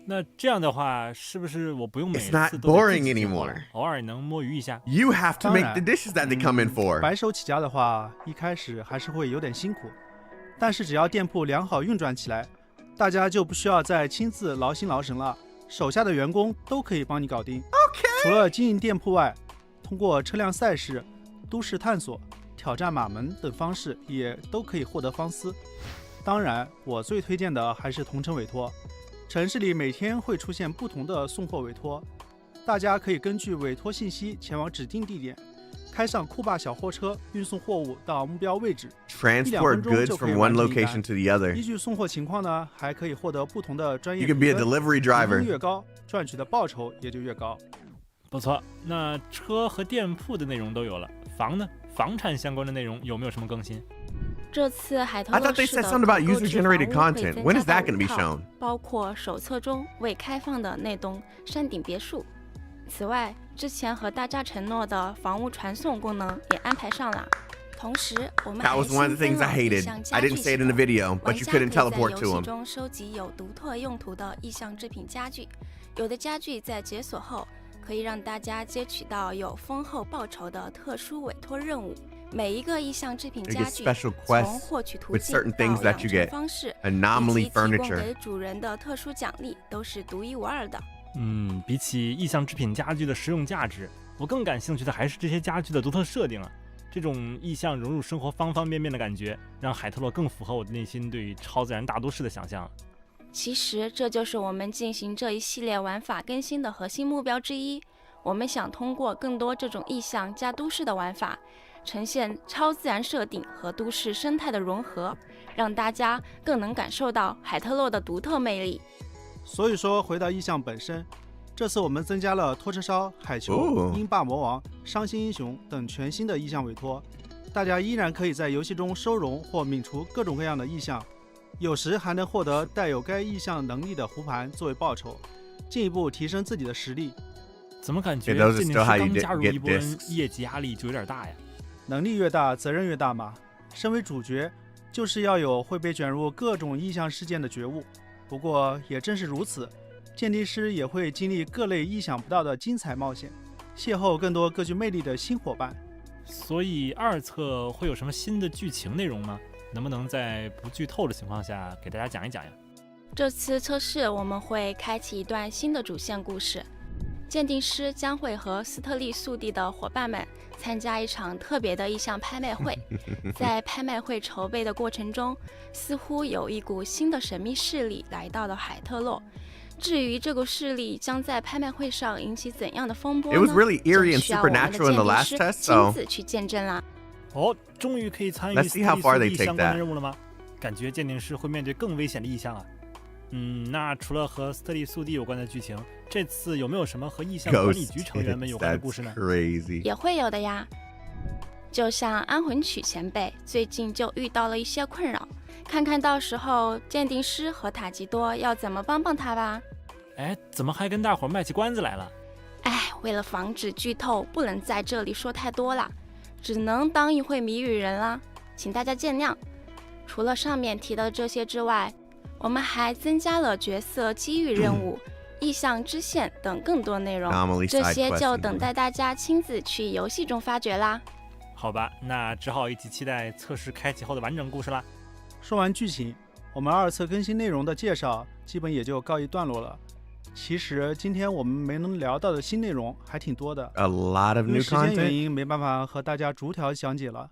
那这样的话，是不是我不用每 It's not 次都得 boring 自己做 anymore. 偶尔能摸鱼一下？ You have to 当 make 然 the dishes that they come in for. 白手起家的话，一开始还是会有点辛苦，但是只要店铺良好运转起来，大家就不需要再亲自劳心劳神了，手下的员工都可以帮你搞定。除了经营店铺外，通过车辆赛事、都市探索、挑战马门等方式，也都可以获得方丝。当然，我最推荐的还是同城委托。城市里每天会出现不同的送货委托，大家可以根据委托信息前往指定地点，开上酷霸小货车运送货物到目标位置。Transport goods from one location to the other. 依据送货情况呢，还可以获得不同的专业 You can be a 评分， delivery 评 driver. 分越高，赚取的报酬也就越高。不错，那车和店铺的内容都有了，房呢？房产相关的内容有没有什么更新？这次海特 I 洛 thought they 市 said 的 something about 可购置 user-generated 房屋被 content. 增 When 加 is 到 that going to be 5套 shown? 包括手册中未开放的那栋山顶别墅。此外，之前和大家承诺的房屋传送功能也安排上了。同时，我们 That was one of the things I hated. I didn't say it in the video, but you couldn't teleport to 玩家可以在游戏 them. 中收集有独特用途的意象制品家具，有的家具在解锁后可以让大家接取到有丰厚报酬的特殊委托任务。每一个意象制品 You 家 get 具 special 从 quests 获取途 with 径 certain 到 things 养 that you 成 get. 方式，以 Anomaly 及提供 furniture. 给主人的特殊奖励都是独一无二的。比起意象制品家具的实用价值，我更感兴趣的还是这些家具的独特设定啊！这种意象融入生活方方面面的感觉，让海特洛更符合我的内心对于超自然大都市的想象。其实这就是我们进行这一系列玩法更新的核心目标之一。我们想通过更多这种意象加都市的玩法，呈现超自然设定和都市生态的融合，让大家更能感受到海特洛的独特魅力。所以说，回到意象本身，这次我们增加了拖车烧、海球、鹰霸魔王、伤心英雄等全新的意象委托，大家依然可以在游戏中收容或泯除各种各样的意象，有时还能获得带有该意象能力的弧盘作为报酬，进一步提升自己的实力。怎么感觉 those are 鉴定 still 师 how you 刚加入 get 一波人， discs. 业绩压力就有点大呀？能力越大，责任越大嘛。身为主角，就是要有会被卷入各种意象事件的觉悟。不过也正是如此，鉴定师也会经历各类意想不到的精彩冒险，邂逅更多各具魅力的新伙伴。所以二册会有什么新的剧情内容吗？能不能在不剧透的情况下给大家讲一讲呀？这次测试我们会开启一段新的主线故事，鉴定师将会和斯特利速递的伙伴们参加一场特别的意象拍卖会。在拍卖会筹备的过程中，似乎有一股新的神秘势力来到了海特洛。至于这股势力将在拍卖会上引起怎样的风波呢？ It was really eerie and 就需要我们的 supernatural in the 鉴 last 定 test, 师 so 亲自去见证啦。终于可以参与 Let's see how far they take 相关 that. 的任务了吗？感觉鉴定师会面对更危险的意象啊。那除了和斯特利速递有关的剧情，这次有没有什么和意象管理局成员们有关的故事呢？ Crazy. 也会有的呀。就像安魂曲前辈最近就遇到了一些困扰，看看到时候鉴定师和塔吉多要怎么帮他吧。哎，怎么还跟大伙卖起关子来了？哎，为了防止剧透，不能在这里说太多了，只能当一回谜语人啦，请大家见谅。除了上面提到的这些之外，我们还增加了角色机遇任务、意象支线等更多内容，这些就等待大家亲自去游戏中发掘啦。好吧，那只好一起期待测试开启后的完整故事啦。说完剧情，我们二册更新内容的介绍基本也就告一段落了。其实今天我们没能聊到的新内容还挺多的， A lot of 因为 new 时间原 content. 因没办法和大家逐条讲解了，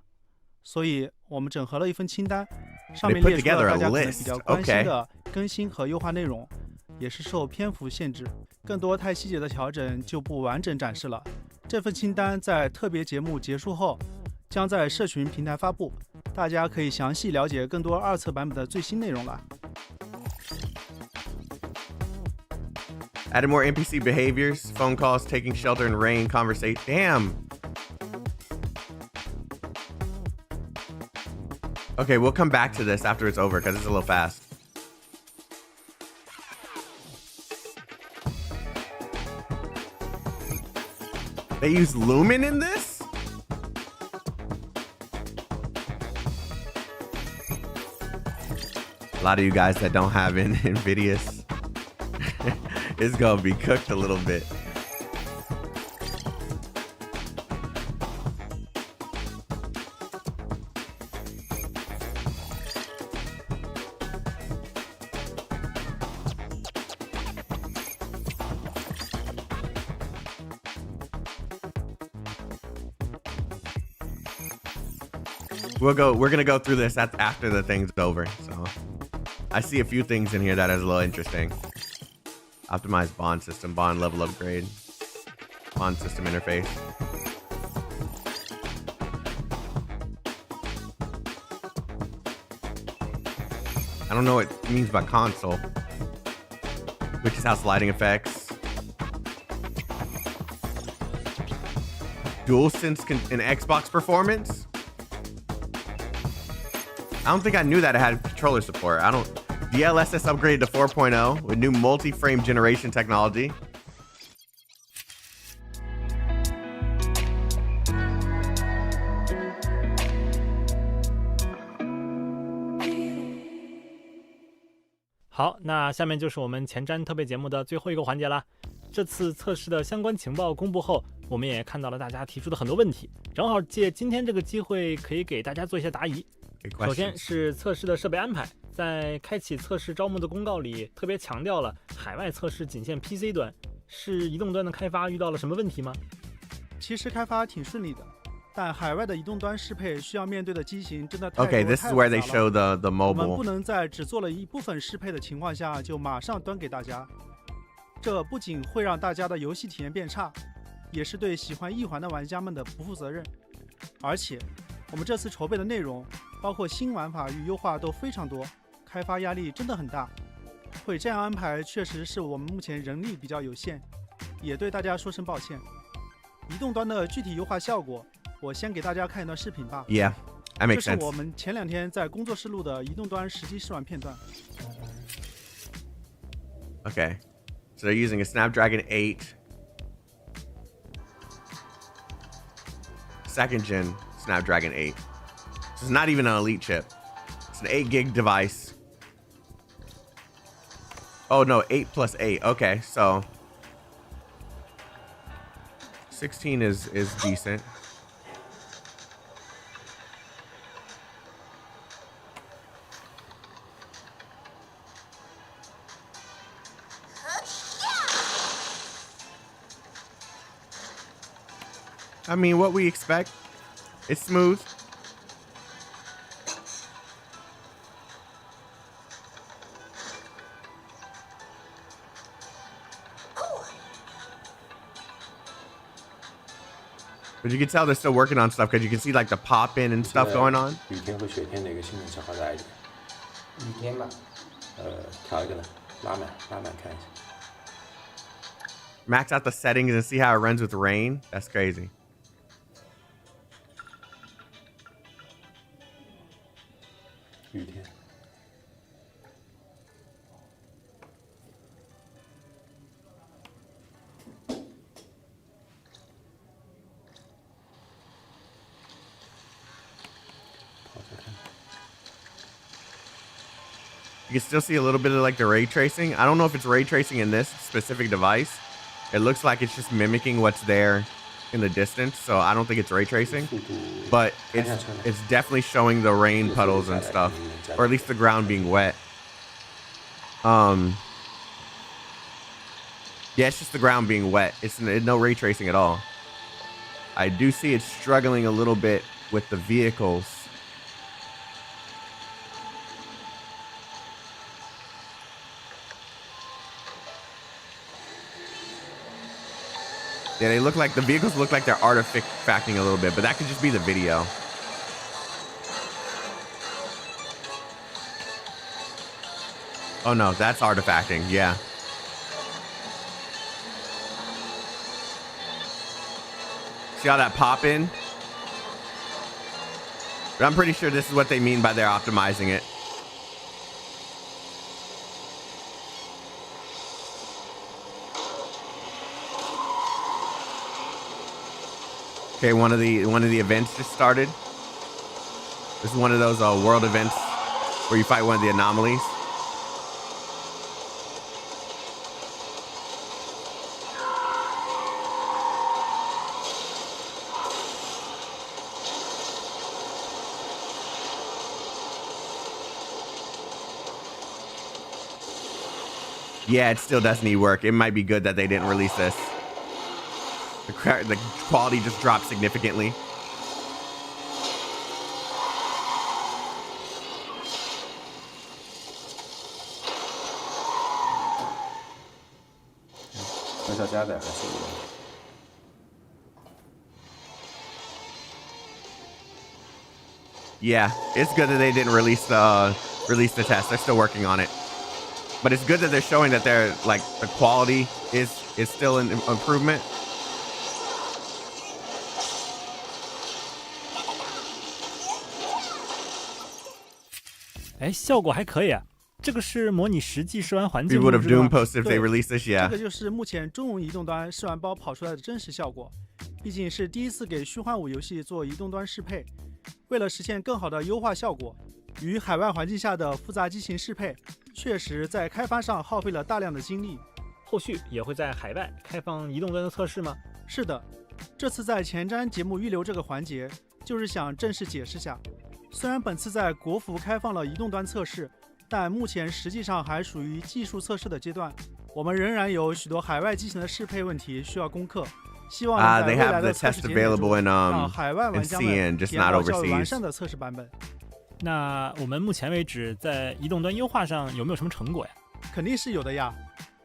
所以我们整合了一份清单，上面 They put 列出了 together a 大家可能 list. 比较关心的更新和优化内容，也是受篇幅限制，更多太细节的调整就不完整展示了。这份清单在特别节目结束后将在社群平台发布，大家可以详细了解更多二册版本的最新内容了。Added more NPC behaviors, phone calls, taking shelter in rain, conversation. Damn. Okay, we'll come back to this after it's over because it's a little fast. They use Lumen in this? A lot of you guys that don't have NVIDIAs, it's gonna be cooked a little bit. We're gonna go through this after the thing's over. So I see a few things in here that is a little interesting. Optimized bond system, bond level upgrade, bond system interface. I don't know what it means by console, which is how sliding effects, DualSense and Xbox performance. I don't think I knew that it had controller support. DLSS upgraded to 4.0 with new multi-frame generation technology. 好，那下面就是我们前瞻特别节目的最后一个环节啦。这次测试的相关情报公布后，我们也看到了大家提出的很多问题，正好借今天这个机会，可以给大家做一些答疑。首先是测试的设备安排，在开启测试招募的公告里特别强调了海外测试仅限 PC 端，是移动端的开发遇到了什么问题吗？其实开发挺顺利的，但海外的移动端适配需要面对的机型真的太多 Okay, this is where they show the 我们 mobile. 不能在只做了一部分适配的情况下就马上端给大家，这不仅会让大家的游戏体验变差，也是对喜欢异环的玩家们的不负责任。而且我们这次筹备的内容包括新玩法与优化都非常多，开发压力真的很大。会这样安排确实是我们目前人力比较有限，也对大家说声抱歉。移动端的具体优化效果，我先给大家看一段视频吧。 Yeah, that makes 这 sense. 是我们前2天在工作室录的移动端实际试玩片段。 Okay, so they're using a Snapdragon 8 second gen Snapdragon 8. So it's not even an elite chip. It's an 8 gig device. Oh no, 8 plus 8. Okay, so 16 is decent. I mean, what we expect. It's smooth. But you can tell they're still working on stuff because you can see like the pop in and stuff going on. 雨天和雪天哪个性能强化大一点？雨天吧。调一个呢，拉满看一下。Max out the settings and see how it runs with rain. That's crazy. 雨天。You can still see a little bit of like the ray tracing. I don't know if it's ray tracing in this specific device. It looks like it's just mimicking what's there in the distance, so I don't think it's ray tracing. But it's definitely showing the rain puddles and stuff, or at least the ground being wet. Yeah, it's just the ground being wet. It's no ray tracing at all. I do see it's struggling a little bit with the vehicles. Yeah, they look like the vehicles look like they're artifacting a little bit, but that could just be the video. Oh no, that's artifacting. Yeah. See how that pop in? But I'm pretty sure this is what they mean by they're optimizing it. Okay, one of the events just started. This is one of those world events where you fight one of the anomalies. Yeah, it still does need work. It might be good that they didn't release this. The quality just dropped significantly. Yeah, it's good that they didn't release the test. They're still working on it. But it's good that they're showing that they're like the quality is still an improvement. 哎，效果还可以啊。这个是模拟实际试玩环境。We would have Doom posted if they released this, yeah. 这个就是目前中文移动端试玩包跑出来的真实效果。毕竟是第一次给虚幻五游戏做移动端适配，为了实现更好的优化效果，与海外环境下的复杂机型适配，确实在开发上耗费了大量的精力。后续也会在海外开放移动端的测试吗？是的，这次在前瞻节目预留这个环节，就是想正式解释下，虽然本次在国服开放了移动端测试，但目前实际上还属于技术测试的阶段，我们仍然有许多海外机型的适配问题需要攻克。希望能在未来的测试节点中，让海外玩家们体验到较为完善的测试版本。那我们目前为止在移动端优化上有没有什么成果呀？肯定是有的呀。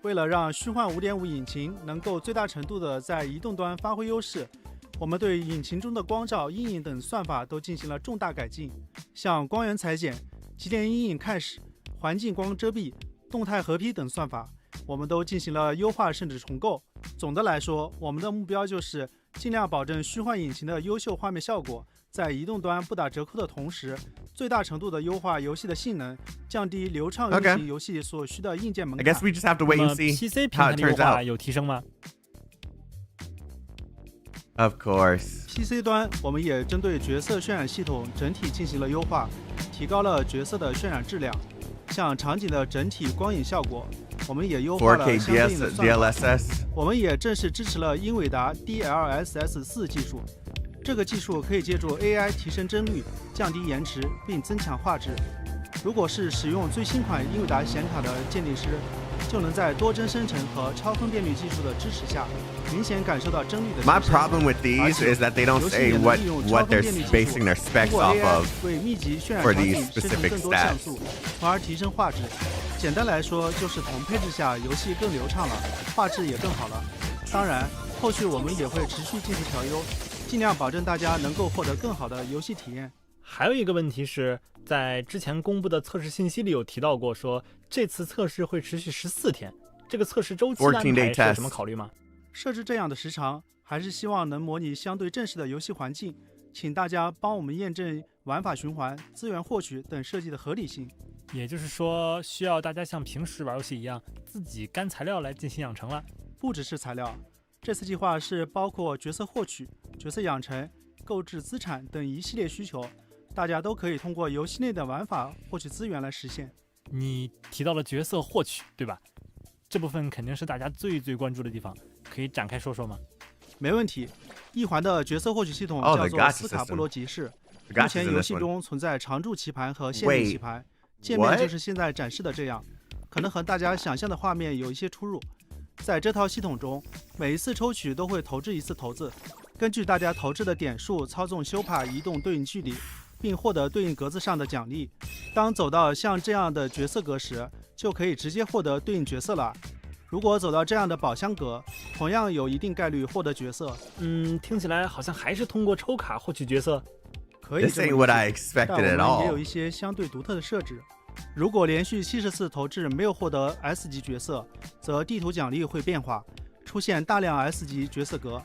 为了让虚幻 5.5 引擎能够最大程度的在移动端发挥优势，我们对引擎中的光照、阴影等算法都进行了重大改进，像光源裁剪、极点阴影看始、环境光遮蔽、动态合批等算法，我们都进行了优化甚至重构。总的来说，我们的目标就是尽量保证虚幻引擎的优秀画面效果，在移动端不打折扣的同时，最大程度的优化游戏的性能，降低流畅运行游戏所需的硬件门槛。I guess we just have to wait and see PC 平台 how it 的优 turns 化 out. 有提升吗？ Of course. PC 端我们也针对角色渲染系统整体进行了优化，提高了角色的渲染质量，像场景的整体光影效果，我们也优化了 4K 相对应的算法。 DLSS. 我们也正式支持了英伟达 DLSS 4技术，这个技术可以借助 AI 提升帧率，降低延迟，并增强画质。如果是使用最新款英伟达显卡的鉴定师，就能在多帧生成和超分辨率技术的支持下，明显感受到帧率的提升。 My problem with these is that they don't say what they're basing their specs off of 为密集渲染 for 场 these 景生成 specific 更多像 stats. 素，从而提升画质。简单来说，就是同配置下游戏更流畅了，画质也更好了。当然，后续我们也会持续进行调优，尽量保证大家能够获得更好的游戏体验。还有一个问题是，在之前公布的测试信息里有提到过，说这次测试会持续14天，这个测试周期的安排是有什么考虑吗？设置这样的时长，还是希望能模拟相对正式的游戏环境，请大家帮我们验证玩法循环、资源获取等设计的合理性。也就是说，需要大家像平时玩游戏一样，自己干材料来进行养成了。不只是材料，这次计划是包括角色获取、角色养成、购置资产等一系列需求，大家都可以通过游戏内的玩法获取资源来实现。你提到了角色获取，对吧？这部分肯定是大家最关注的地方，可以展开说说吗？没问题。一环的角色获取系统叫做斯卡布罗集市，目前游戏中存在常驻棋盘和限定棋盘，界面就是现在展示的这样，可能和大家想象的画面有一些出入。在这套系统中，每一次抽取都会投掷一次骰子，根据大家投掷的点数操纵修帕移动对应距离，并获得对应格子上的奖励。当走到像这样的角色格时，就可以直接获得对应角色了。如果走到这样的宝箱格，同样有一定概率获得角色。听起来好像还是通过抽卡获取角色。可以这么理解，但我们也有一些相对独特的设置。如果连续70次投掷没有获得 S 级角色，则地图奖励会变化，出现大量 S 级角色格，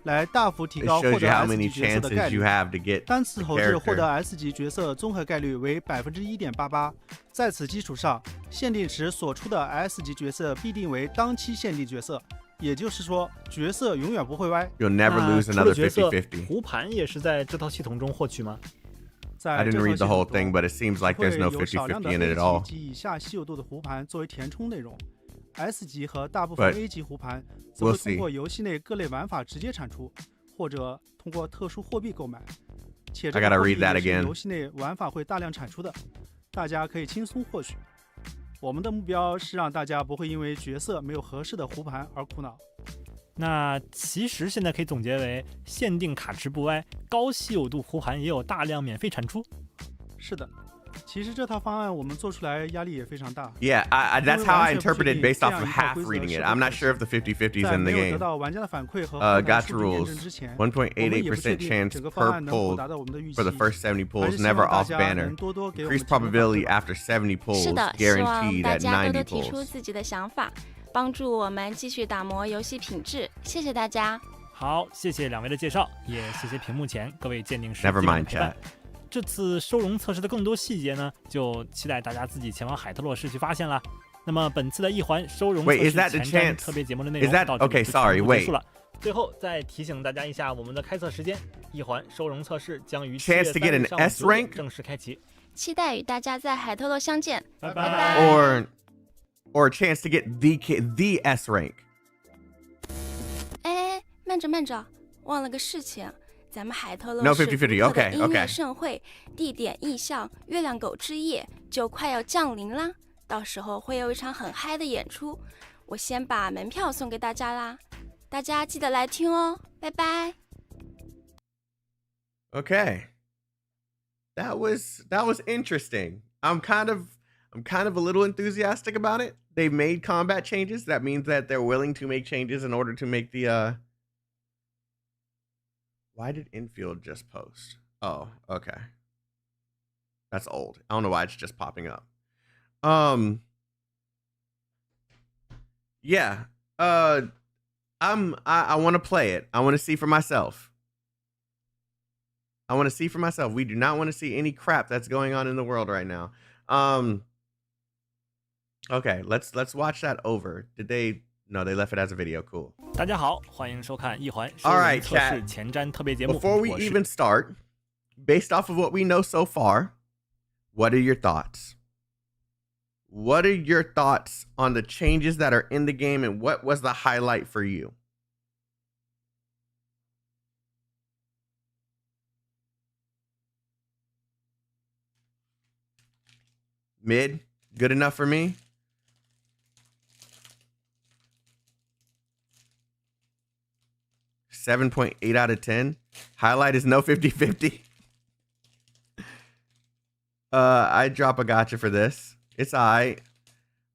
来大幅提高获得 S 级角色的概率。单次投掷获得 S 级角色综合概率为 1.88%。在此基础上，限定时所出的 S 级角色必定为当期限定角色，也就是说，角色永远不会歪。You'll never lose another 50-50. 胡盘也是在这套系统中获取吗？ I didn't read the whole thing, but it seems like there's no 50-50 in it at all. 及以下稀有度的胡盘作为填充内容 ，S 级和大部分 A 级胡盘则会通过游戏内各类玩法直接产出，或者通过特殊货币购买。且这个货币也是游戏内玩法会大量产出的，大家可以轻松获取。我们的目标是让大家不会因为角色没有合适的胡盘而苦恼。那其实现在可以总结为限定卡池不歪，高稀有度胡盘也有大量免费产出。是的，其实这套方案我们做出来压力也非常大。Yeah, that's how I interpret it based off of half reading it. I'm not sure if the 50-50 is in the game. 得到玩家的反馈和Gacha rules. 1.88% chance per pull for the first 70 pulls, never off banner. Increased probability after 70 pulls, 是的，希望 guaranteed 大 at 家多 90多提出 pulls. 自己的想法，帮助我们继续打磨游戏品质。谢谢大家。好，谢谢两位的介绍，也谢谢屏幕前各位鉴定师 Never mind 陪伴。这次收容测试的更多细节呢，就期待大家自己前往海特洛市去发现了。那么本次的一环收容测试前瞻特别节目的内容到这里就全部结束了。最后再提醒大家一下我们的开测时间，一环收容测试将于7月3日上午9点正式开启。期待与大家在海特洛相见，拜拜。 or a chance to get the S rank. 哎，慢着，忘了个事情，咱们海特 No 洛是 50-50, 独特的 okay, 音乐 okay. 盛会，地点意象月亮狗之夜就快要降临啦，到时候会有一场很嗨的演出，我先把门票送给大家啦，大家记得来听哦，拜拜。 Okay. That was interesting. I'm kind of a little enthusiastic about it. They've made combat changes. That means that they're willing to make changes in order to make the Why did infield just post? Oh, okay. That's old. I don't know why it's just popping up. Yeah. I want to play it. I want to see for myself. We do not want to see any crap that's going on in the world right now. Okay, let's watch that over. Did they? No, they left it as a video. Cool. 大家好，欢迎收看一环收容测试前瞻特别节目。 Before we even start, based off of what we know so far, what are your thoughts? What are your thoughts on the changes that are in the game, and what was the highlight for you? Mid, good enough for me. .8 out of 10. Highlight is no 50-50. I drop a gacha for this. It's alright.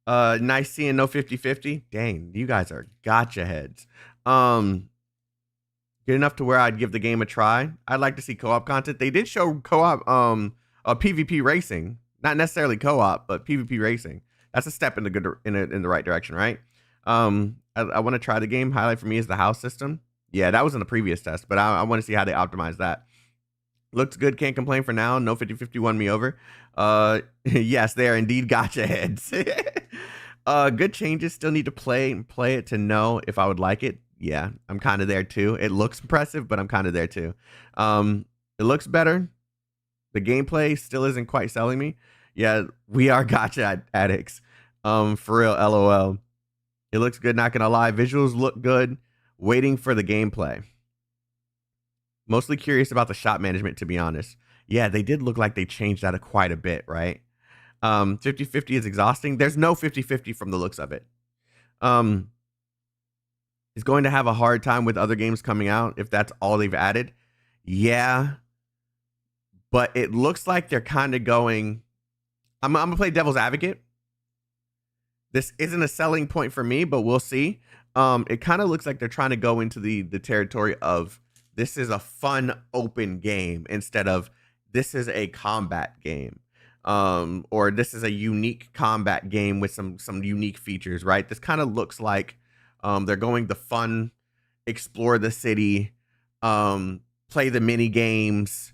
Nice seeing no 50-50. Dang, you guys are gacha heads. Good enough to where I'd give the game a try. I'd like to see co-op content. They did show co-op PvP racing. Not necessarily co-op, but PvP racing. That's a step in the right direction, right? I want to try the game. Highlight for me is the house system. Yeah, that was in the previous test, but I want to see how they optimize that. Looks good. Can't complain for now. No 50-50 won me over. Yes, they are indeed gacha heads. Good changes. Still need to play it to know if I would like it. Yeah, I'm kind of there too. It looks impressive, but I'm kind of there too. It looks better. The gameplay still isn't quite selling me. Yeah, we are gacha addicts. For real, LOL. It looks good, not gonna lie. Visuals look good. Waiting for the gameplay. Mostly curious about the shot management, to be honest. Yeah, they did look like they changed that quite a bit, right? 50-50 is exhausting. There's no 50-50 from the looks of it. Is going to have a hard time with other games coming out if that's all they've added. Yeah. But it looks like they're kind of going... I'm going to play devil's advocate. This isn't a selling point for me, but we'll see. It kind of looks like they're trying to go into the territory of this is a fun, open game instead of this is a combat game. Or this is a unique combat game with some unique features, right? This kind of looks like they're going the fun, explore the city, play the mini games,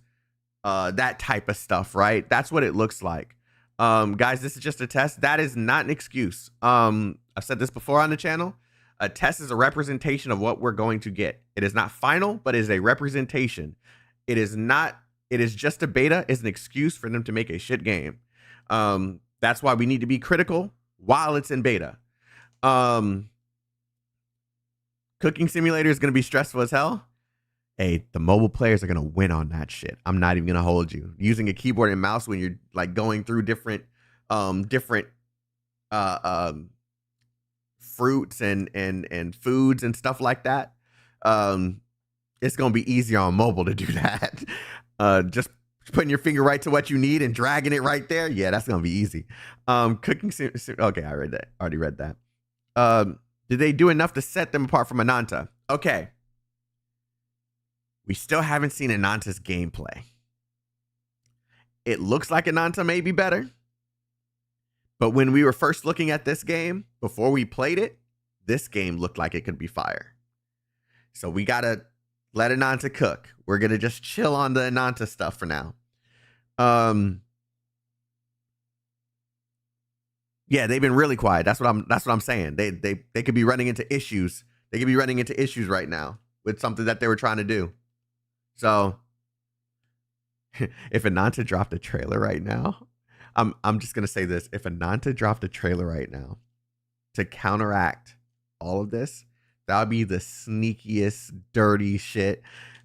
that type of stuff, right? That's what it looks like. Guys, this is just a test. That is not an excuse. I've said this before on the channel. A test is a representation of what we're going to get. It is not final, but it is a representation. It is just a beta. It's an excuse for them to make a shit game. That's why we need to be critical while it's in beta. Cooking simulator is going to be stressful as hell. Hey, the mobile players are going to win on that shit. I'm not even going to hold you. Using a keyboard and mouse when you're like going through different fruits and foods and stuff like that. It's going to be easier on mobile to do that. Just putting your finger right to what you need and dragging it right there. Yeah, that's going to be easy. Cooking okay, I already read that. Did they do enough to set them apart from Ananta? Okay. We still haven't seen Ananta's gameplay. It looks like Ananta may be better. But when we were first looking at this game, before we played it, this game looked like it could be fire. So we got to let Ananta cook. We're going to just chill on the Ananta stuff for now. Yeah, they've been really quiet. That's what I'm saying. They could be running into issues. They could be running into issues right now with something that they were trying to do. So If Ananta dropped a trailer right now, I'm just gonna say this. If Ananta dropped a trailer right now to counteract all of this, that would be the sneakiest, dirty shit.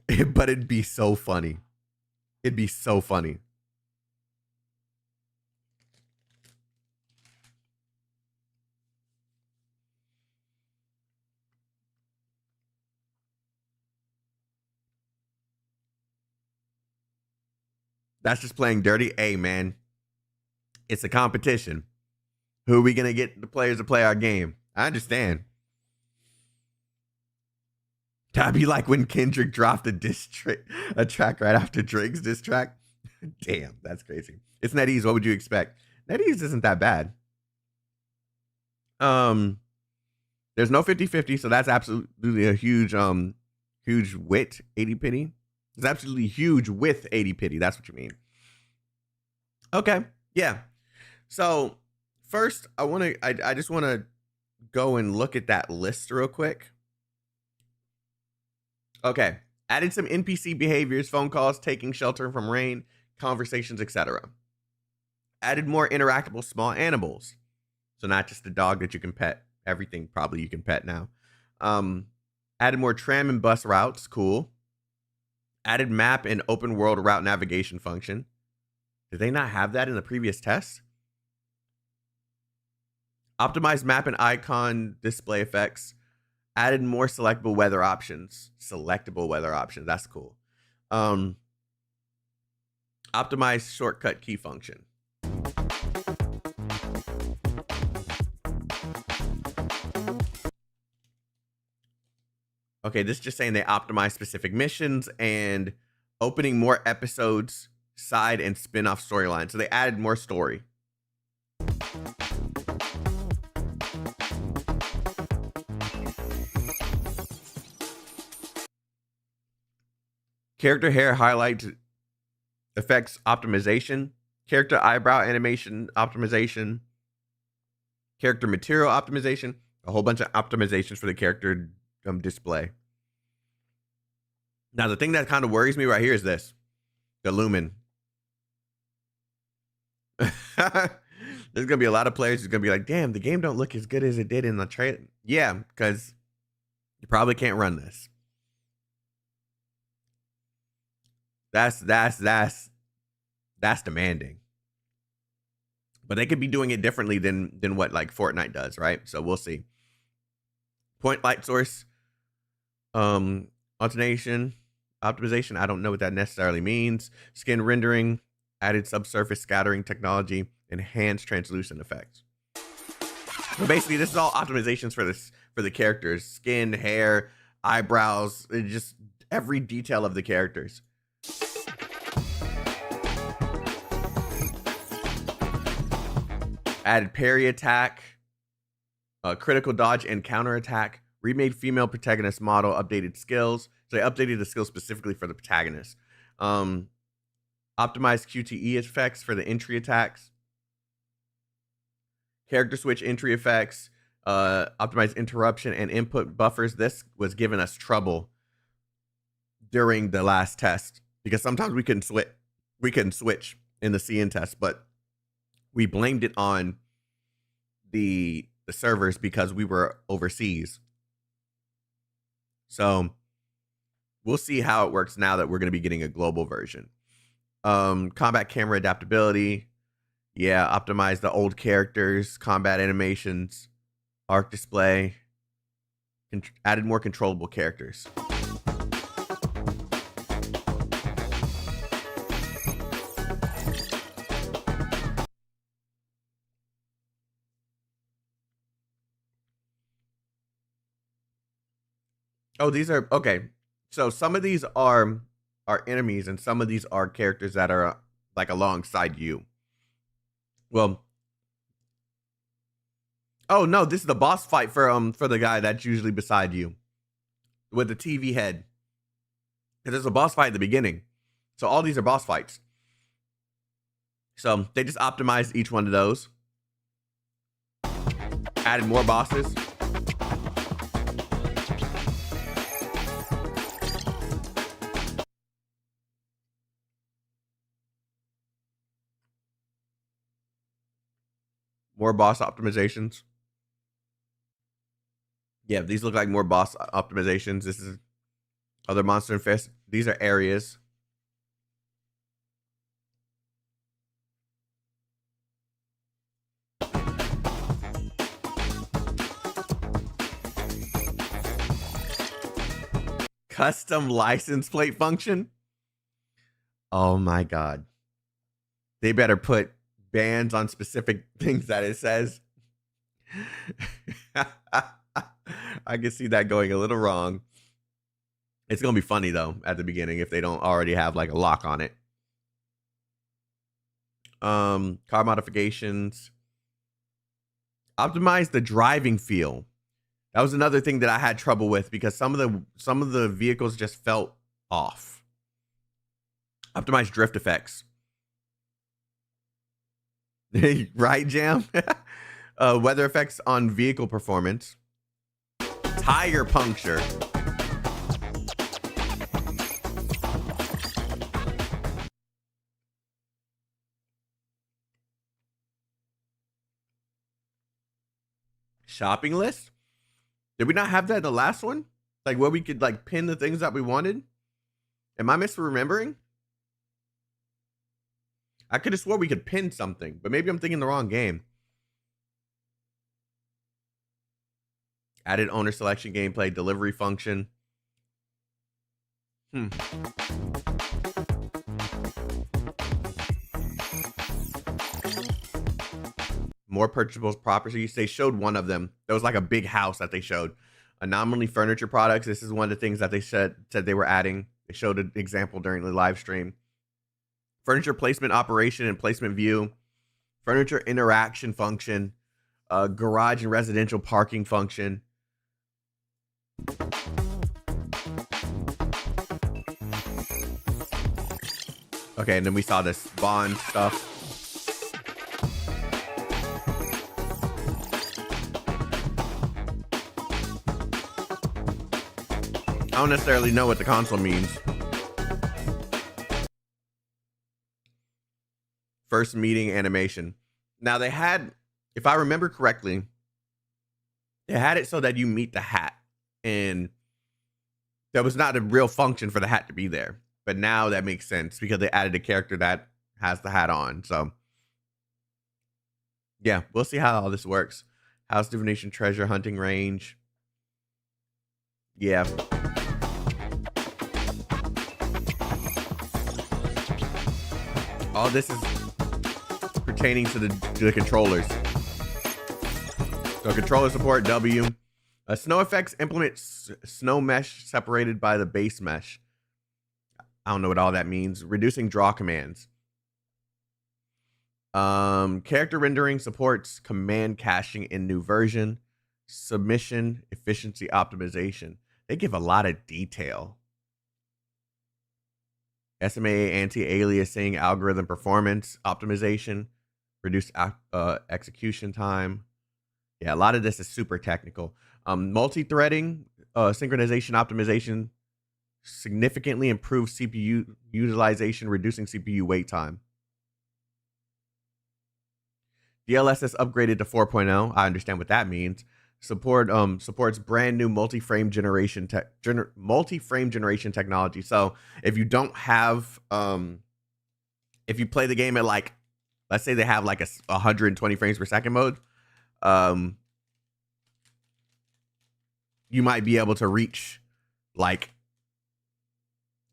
But it'd be so funny. It'd be so funny. That's just playing dirty. Hey, man, it's a competition. Who are we going to get the players to play our game? I understand. That'd be like when Kendrick dropped a track right after Drake's diss track. Damn, that's crazy. It's NetEase. What would you expect? NetEase isn't that bad. There's no 50-50, so that's absolutely a huge wit 80 pity. It's absolutely huge with 80 pity. That's what you mean. Okay, yeah. So first, I just want to go and look at that list real quick. Okay, added some NPC behaviors, phone calls, taking shelter from rain, conversations, etc. Added more interactable small animals. So not just a dog that you can pet. Everything probably you can pet now. Added more tram and bus routes. Cool. Added map and open world route navigation function. Did they not have that in the previous test? Optimized map and icon display effects. Added more selectable weather options. Selectable weather options. That's cool. Optimized shortcut key function. Okay, this is just saying they optimize specific missions and opening more episodes, side and spin-off storylines. So they added more story. Character hair highlight effects optimization. Character eyebrow animation optimization. Character material optimization. A whole bunch of optimizations for the character display. Now, the thing that kind of worries me right here is this. The Lumen. There's going to be a lot of players who's going to be like, damn, the game don't look as good as it did in the trailer. Yeah, because you probably can't run this. That's demanding. But they could be doing it differently than what like Fortnite does, right? So we'll see. Point light source. Alternation, optimization. I don't know what that necessarily means. Skin rendering, added subsurface scattering technology, enhanced translucent effects. So basically, this is all optimizations for the characters: skin, hair, eyebrows, just every detail of the characters. Added parry attack, critical dodge and counter attack. Remade female protagonist model, updated skills. So they updated the skills specifically for the protagonist. Optimized QTE effects for the entry attacks. Character switch entry effects. Optimized interruption and input buffers. This was giving us trouble during the last test because sometimes we couldn't switch in the CN test, but we blamed it on the servers because we were overseas. So we'll see how it works now that we're going to be getting a global version. Combat camera adaptability. Yeah, optimize the old characters, combat animations, arc display. Added more controllable characters. Oh, these are okay. So some of these are enemies, and some of these are characters that are like alongside you. Well, oh no, this is the boss fight for the guy that's usually beside you with the TV head. Because there's a boss fight at the beginning, so all these are boss fights. So they just optimized each one of those, added more bosses. More boss optimizations. Yeah, these look like more boss optimizations. This is other monster infest. These are areas. Custom license plate function. Oh my god. They better put bans on specific things that it says. I can see that going a little wrong. It's going to be funny though at the beginning if they don't already have like a lock on it. Car modifications. Optimize the driving feel. That was another thing that I had trouble with because some of the vehicles just felt off. Optimize drift effects. Right, Jam? Weather effects on vehicle performance. Tire puncture. Shopping list? Did we not have that in the last one? Like where we could like pin the things that we wanted? Am I misremembering? I could have swore we could pin something, but maybe I'm thinking the wrong game. Added owner selection gameplay, delivery function. More purchasable properties. They showed one of them. There was like a big house that they showed. Anomaly furniture products. This is one of the things that they said they were adding. They showed an example during the live stream. Furniture placement operation and placement view. Furniture interaction function. Garage and residential parking function. Okay, and then we saw this bond stuff. I don't necessarily know what the console means. First meeting animation. Now they had, if I remember correctly, they had it so that you meet the hat. And there was not a real function for the hat to be there. But now that makes sense because they added a character that has the hat on. So yeah, we'll see how all this works. House divination, treasure hunting range. Yeah. All this is pertaining to the controllers. So controller support W. Snow effects implement snow mesh separated by the base mesh. I don't know what all that means. Reducing draw commands. Character rendering supports command caching in new version. Submission efficiency optimization. They give a lot of detail. SMA anti-aliasing algorithm performance optimization. Reduce execution time. Yeah, a lot of this is super technical. Multi-threading, synchronization optimization. Significantly improve CPU utilization, reducing CPU wait time. DLSS upgraded to 4.0. I understand what that means. Supports brand new multi-frame generation technology. So if you don't have if you play the game at like, let's say they have like a 120 frames per second mode, you might be able to reach like,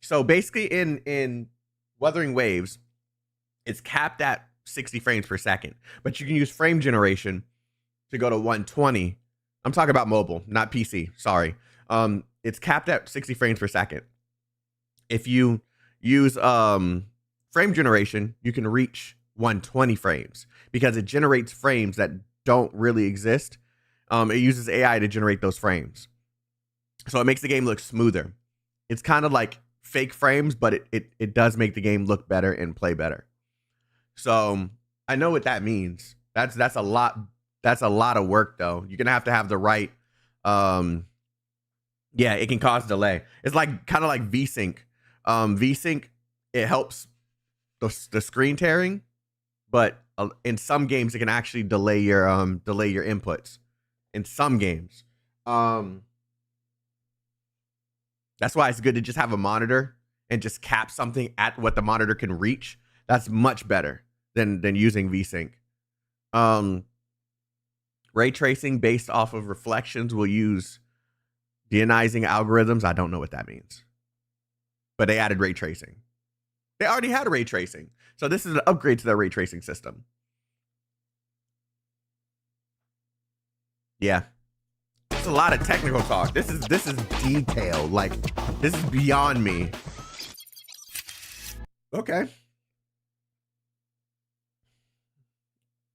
so basically in Wuthering Waves, it's capped at 60 frames per second, but you can use frame generation to go to 120. I'm talking about mobile, not PC. Sorry. It's capped at 60 frames per second. If you use frame generation, you can reach 120 frames because it generates frames that don't really exist. It uses AI to generate those frames. So it makes the game look smoother. It's kind of like fake frames, but it does make the game look better and play better. So I know what that means. That's a lot. That's a lot of work though. You're gonna have to have the right. Yeah, it can cause delay. It's like kind of like VSync. VSync, it helps the screen tearing, but in some games it can actually delay your inputs. In some games, that's why it's good to just have a monitor and just cap something at what the monitor can reach. That's much better than using VSync. Ray tracing based off of reflections will use deionizing algorithms. I don't know what that means, but they added ray tracing. They already had ray tracing, so this is an upgrade to their ray tracing system. Yeah, it's a lot of technical talk. This is detail. Like, this is beyond me. Okay.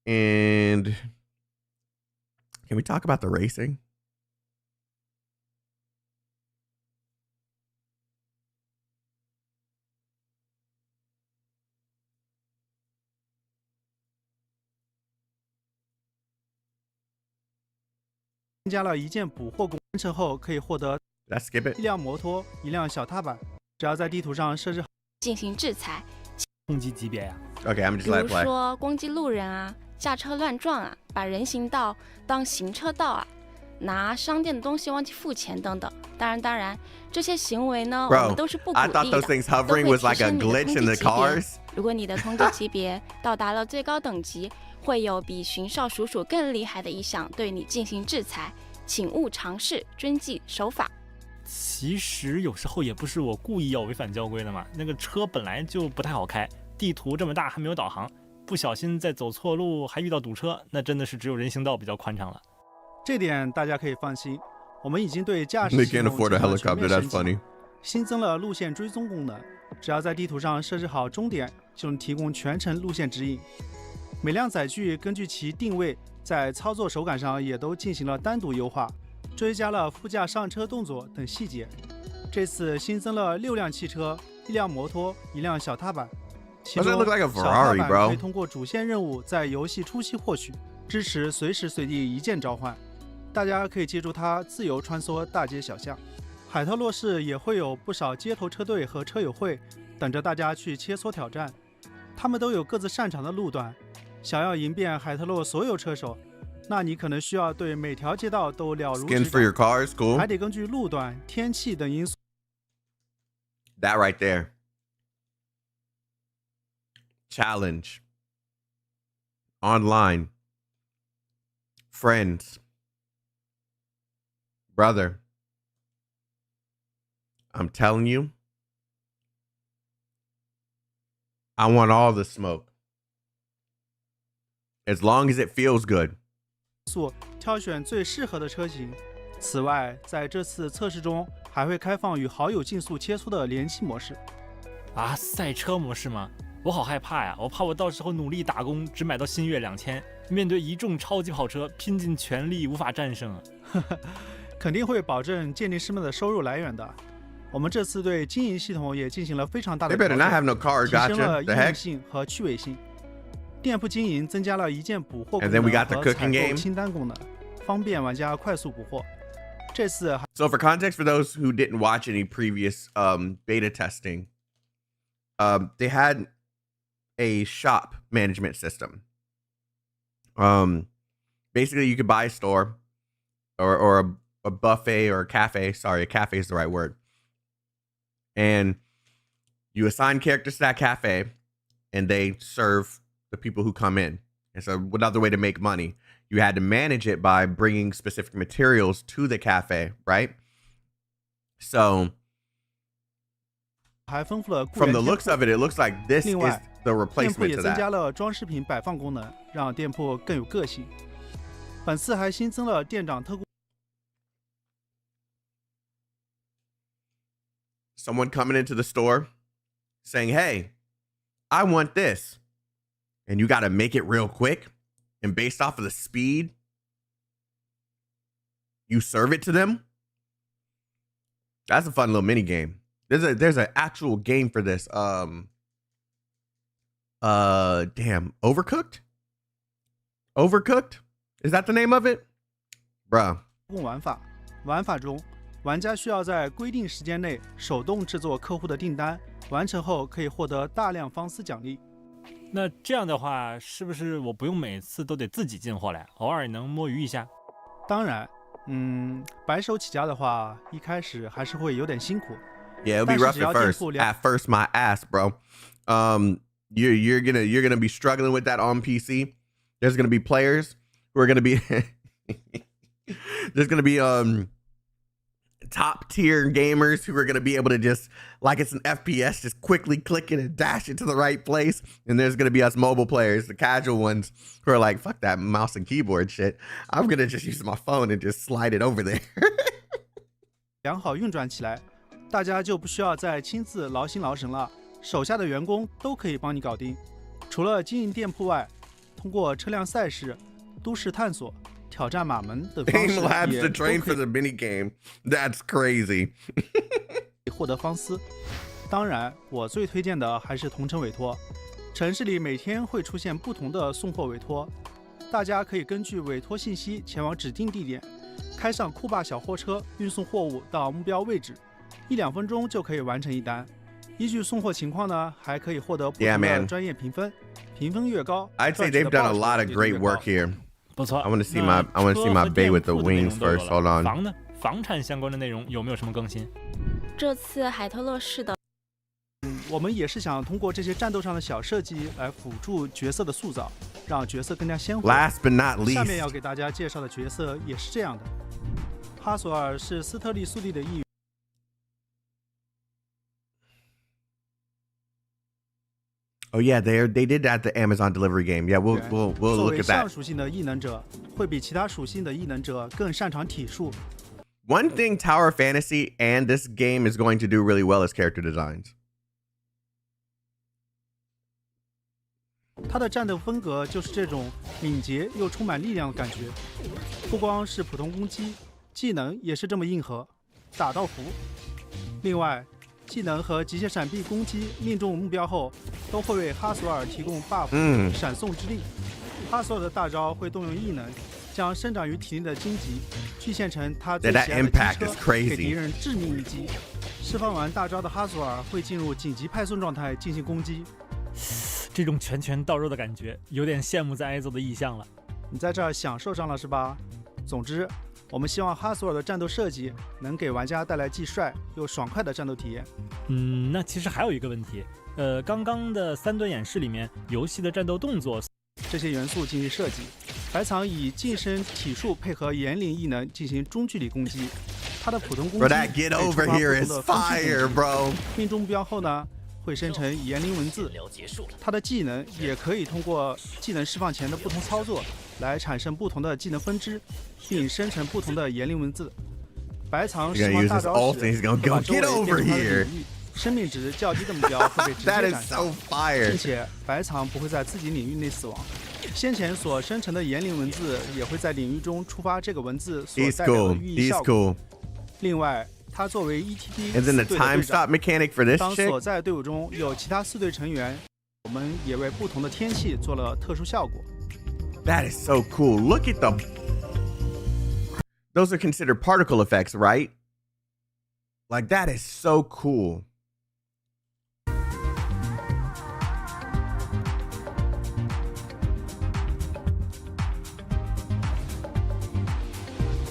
And can we talk about the racing?增加了一键捕获功能，完成后可以获得 Let's skip it. 一辆摩托、一辆小踏板，只要在地图上设置好进行制裁，攻击级别呀。Okay, I'm just 比 let 如 it play. 说攻击路人啊，驾车乱撞啊，把人行道当行车道啊，拿商店的东西忘记付钱等等。当然，这些行为呢，我们都是不鼓 I 励 thought 的， those things 都 hovering 会 was 提 like a 升你的 glitch 攻 in 击 the 级别。 cars. 如果你的攻击级别到达了最高等级，会有比巡哨叔叔更厉害的一项对你进行制裁，请勿尝试，遵纪守法。其实有时候也不是我故意要违反交规的嘛，那个车本来就不太好开，地图这么大还没有导航，不小心再走错路还遇到堵车，那真的是只有人行道比较宽敞了。这点大家可以放心，我们已经对驾驶 They 系 can't 统 afford 进 a 行了全 helicopter. 面 That's 升级， funny. 新增了路线追踪功能，只要在地图上设置好终点，就能提供全程路线指引。每辆载具根据其定位，在操作手感上也都进行了单独优化，追加了副驾上车动作等细节。这次新增了6辆汽车、1辆摩托、1辆小踏板，其中 Doesn't it look like a 小踏 Ferrari, 板 bro? 可以通过主线任务在游戏初期获取，支持随时随地一键召唤，大家可以借助它自由穿梭大街小巷。海特洛市也会有不少街头车队和车友会等着大家去切磋挑战，他们都有各自擅长的路段。想要赢遍海特洛所有车手，那你可能需要对每条街道都了如 Skins 指 for your 掌， cars, cool. 还得根据路段、天气等因素。 That right there. Challenge. Online. Friends. Brother. I'm telling you. I want all the smoke. As long as it feels good. 挑选最适合的车型。此外，在这次测试中还会开放与好友竞速切磋的联机模式。啊，赛车模式吗？我好害怕呀！我怕我到时候努力打工，只买到新月2000，面对一众超级跑车，拼尽全力无法战胜啊！肯定会保证鉴定师们的收入来源的。我们这次对经营系统也进行了非常大的 They 调 better not have 整， no car, 提升了 Gacha. The 应用 heck? 性和趣味性。店铺经营增加了一键捕获 And 功 then 能 we got the 和 cooking 采购 game. 清单功能，方便玩家快速捕获。这次还 So for context, for those who didn't watch any previous beta testing, they had a shop management system. Basically, you could buy a store or a buffet or a cafe. Sorry, a cafe is the right word. And you assign characters to that cafe, and they serve the people who come in. And so another way to make money, you had to manage it by bringing specific materials to the cafe, right? So 还丰富了雇 from 员 the 天 looks 赋 of it, it looks like this is 另外， the 店铺 replacement 也 to 增加 that. 了装饰品摆放功能，让店铺更有个性。本次还新增了店长特供 Someone coming into the store saying, "Hey, I want this." And you got to make it real quick. And based off of the speed, you serve it to them. That's a fun little mini game. There's an actual game for this. Damn, Overcooked? Overcooked? Is that the name of it? Bruh. 玩法。玩法中，玩家需要在规定时间内手动制作客户的订单，完成后可以获得大量方丝奖励。那这样的话，是不是我不用每次都得自己进货来，偶尔能摸鱼一下？当然，白手起家的话，一开始还是会有点辛苦。Yeah, it'll be rough at first. At first, my ass, bro. You're gonna be struggling with that on PC. There's gonna be players who are gonna be there's gonna be top tier gamers who are gonna be able to just like it's an FPS, just quickly click it and dash it to the right place. And there's gonna be us mobile players, the casual ones who are like, fuck that mouse and keyboard shit. I'm gonna just use my phone and just slide it over there. 良好运转起来，大家就不需要再亲自劳心劳神了，手下的员工都可以帮你搞定。除了经营店铺外，通过车辆赛事、都市探索、挑战马门等方式 labs to train for the mini game. That's crazy. 获得方丝。当然，我最推荐的还是同城委托。城市里每天会出现不同的送货委托，大家可以根据委托信息前往指定地点，开上酷霸小货车运送货物到目标位置，1-2分钟就可以完成一单。依据送货情况呢，还可以获得不同的专业评分，评分越高 ，I'd say they've done a lot of great work here. 不错。I want to see my bay with the wings first. Hold on. 房呢？房产相关的内容有没有什么更新？这次海特洛市的，我们也是想通过这些战斗上的小设计来辅助角色的塑造，让角色更加鲜活。Last but not least， 下面要给大家介绍的角色也是这样的。哈索尔是斯特利苏蒂的一员。Oh yeah, they did that the Amazon delivery game. Yeah, we'll look at that. 作为上属性的异能者，会比其他属性的异能者更擅长体术。One thing Tower Fantasy and this game is going to do really well is character designs. 他的战斗风格就是这种敏捷又充满力量的感觉，不光是普通攻击，技能也是这么硬核，打到服。另外，技能和极限闪避攻击命中目标后，都会为哈索尔提供 buff 闪送之力。哈索尔的大招会动用异能，将生长于体内的荆棘具现成他最喜爱的机车，给敌人致命一击。释放完大招的哈索尔会进入紧急派送状态进行攻击。这种拳拳到肉的感觉，有点羡慕在挨揍的意象了。你在这儿享受上了是吧？总之，我们希望哈索尔的战斗设计能给玩家带来既帅又爽快的战斗体验。那其实还有一个问题，刚刚的3段演示里面，游戏的战斗动作这些元素进行设计。白藏以近身体术配合炎灵异能进行中距离攻击，他的普通攻击get over here is fire, bro. 命中目标后呢，会生成炎灵文字。他的技能也可以通过技能释放前的不同操作来产生不同的技能分支，并生成不同的炎灵文字。白藏释放大招时，会把周围变成他的领域，生命值较低的目标会被直接斩杀，并且白藏不会在自己领域内死亡。先前所生成的炎灵文字也会在领域中触发这个文字所代表的寓意效果。另外，他作为 ETB 4队的队长，当所在队伍中有其他4队成员，我们也为不同的天气做了特殊效果。That is so cool. Look at them. Those are considered particle effects, right? Like that is so cool.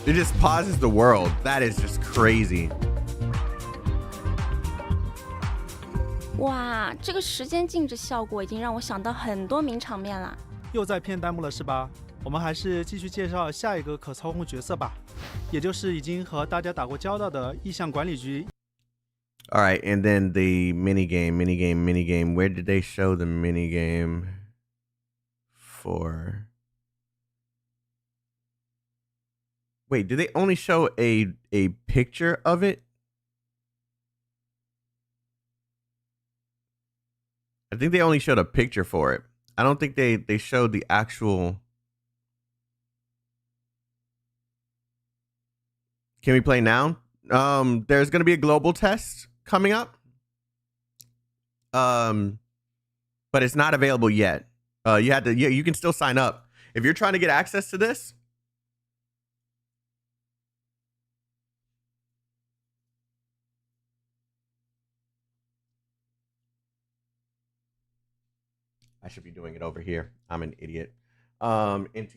It just pauses the world. That is just crazy. 哇，这个时间静止效果已经让我想到很多名场面了。又在骗弹幕了是吧？我们还是继续介绍下一个可操控角色吧，也就是已经和大家打过交道的意象管理局。All right, and then the minigame. Where did they show the minigame for? Wait, did they only show a picture of it? I think they only showed a picture for it. I don't think they showed the actual. Can we play now? There's going to be a global test coming up. But it's not available yet. You can still sign up. If you're trying to get access to this, I should be doing it over here. I'm an idiot. Int.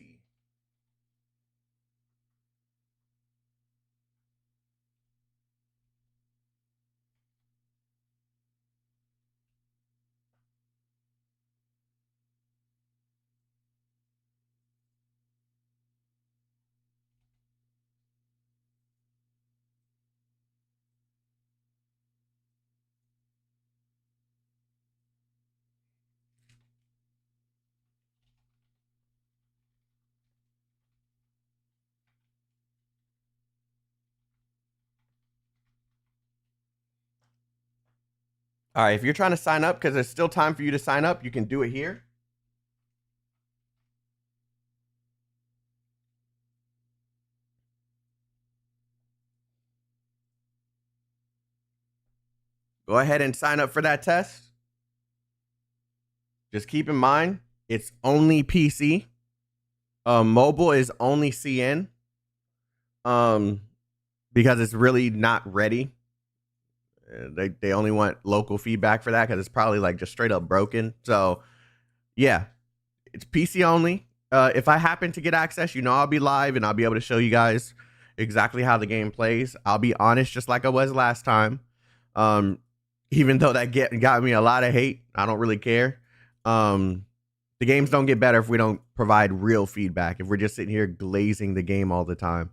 All right, if you're trying to sign up, because there's still time for you to sign up, you can do it here. Go ahead and sign up for that test. Just keep in mind, it's only PC. Mobile is only CN. Because it's really not ready. They only want local feedback for that because it's probably like just straight up broken. So yeah, it's PC only. If I happen to get access, you know, I'll be live and I'll be able to show you guys exactly how the game plays. I'll be honest, just like I was last time. Even though that got me a lot of hate, I don't really care. The games don't get better if we don't provide real feedback. If we're just sitting here glazing the game all the time.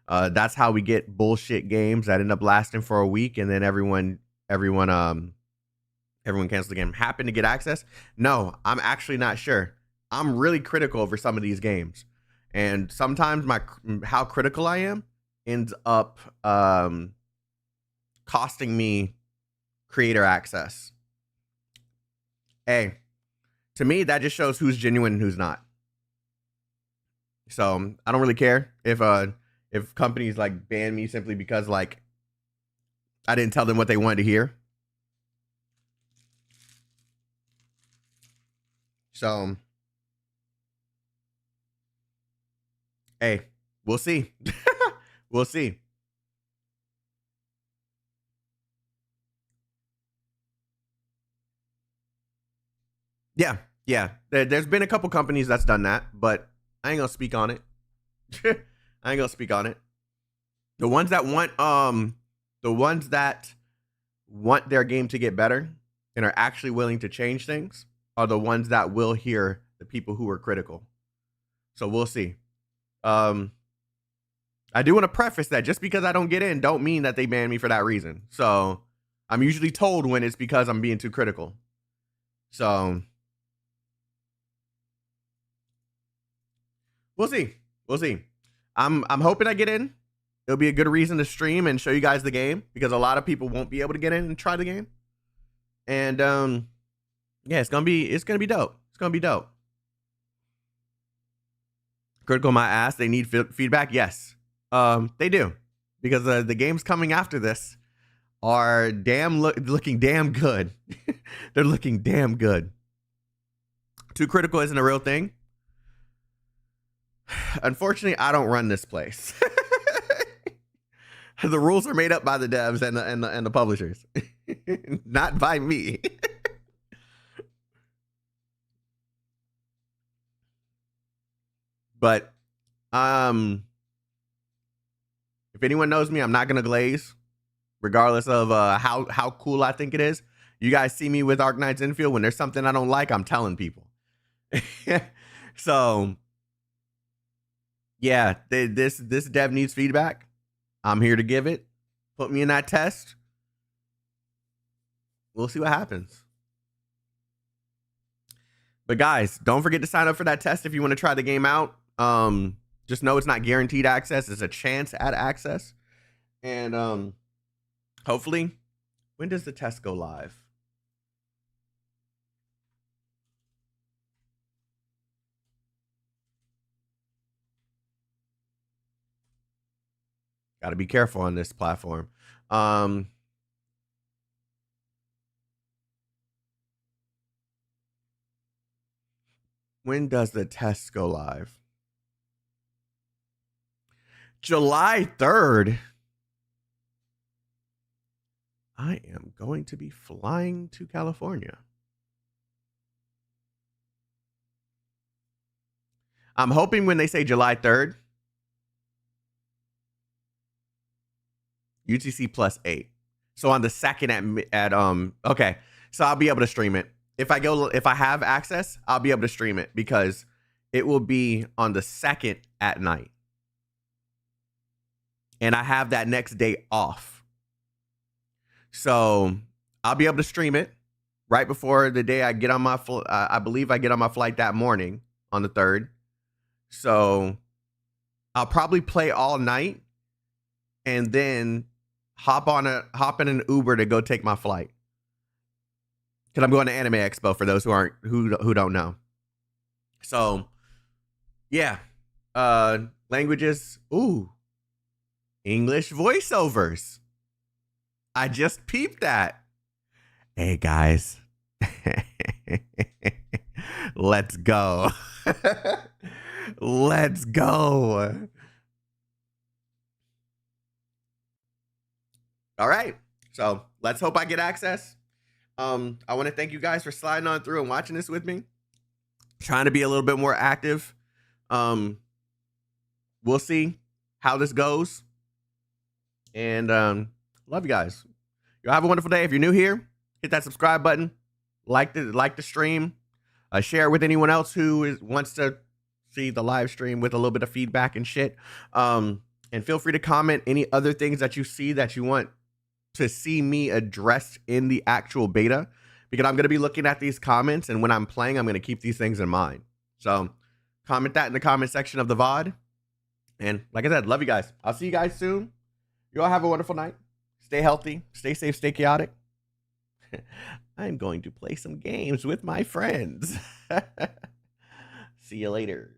That's how we get bullshit games that end up lasting for a week and then everyone cancels the game. Happen to get access? No, I'm actually not sure. I'm really critical over some of these games. And sometimes how critical I am ends up costing me creator access. Hey, to me, that just shows who's genuine and who's not. So I don't really care if companies like ban me simply because like I didn't tell them what they wanted to hear. So, hey, we'll see. We'll see. Yeah. There's been a couple companies that's done that, but I ain't gonna speak on it. I ain't gonna speak on it. The ones that want their game to get better and are actually willing to change things are the ones that will hear the people who are critical. So we'll see. I do want to preface that just because I don't get in don't mean that they ban me for that reason. So I'm usually told when it's because I'm being too critical. So we'll see. I'm hoping I get in. It'll be a good reason to stream and show you guys the game because a lot of people won't be able to get in and try the game. And yeah, it's gonna be dope. It's gonna be dope. Critical my ass. They need feedback. Yes, they do, because the games coming after this are looking damn good. They're looking damn good. Too critical isn't a real thing. Unfortunately, I don't run this place. The rules are made up by the devs and the publishers, not by me. But if anyone knows me, I'm not gonna glaze, regardless of how cool I think it is. You guys see me with Arknight's Infield. When there's something I don't like, I'm telling people. So yeah, this dev needs feedback. I'm here to give it. Put me in that test. We'll see what happens. But guys, don't forget to sign up for that test if you want to try the game out. Just know it's not guaranteed access. It's a chance at access. And hopefully, when does the test go live? Got to be careful on this platform. When does the test go live? July 3rd. I am going to be flying to California. I'm hoping when they say July 3rd, UTC +8. So on the 2nd at okay. So I'll be able to stream it. If I have access, I'll be able to stream it because it will be on the 2nd at night. And I have that next day off. So I'll be able to stream it right before the day I get on my I believe I get on my flight that morning on the 3rd. So I'll probably play all night and then hop in an Uber to go take my flight. Cause I'm going to Anime Expo for those who don't know. So yeah. Languages. Ooh. English voiceovers. I just peeped that. Hey guys. Let's go. Let's go. All right. So let's hope I get access. I want to thank you guys for sliding on through and watching this with me. Trying to be a little bit more active. We'll see how this goes. And love you guys. Y'all have a wonderful day. If you're new here, hit that subscribe button. Like the stream. Share it with anyone else who wants to see the live stream with a little bit of feedback and shit. And feel free to comment any other things that you see that you want to see me address in the actual beta, because I'm going to be looking at these comments, and when I'm playing, I'm going to keep these things in mind. So comment that in the comment section of the VOD. And like I said, love you guys. I'll see you guys soon. You all have a wonderful night. Stay healthy, stay safe, stay chaotic. I'm going to play some games with my friends. See you later.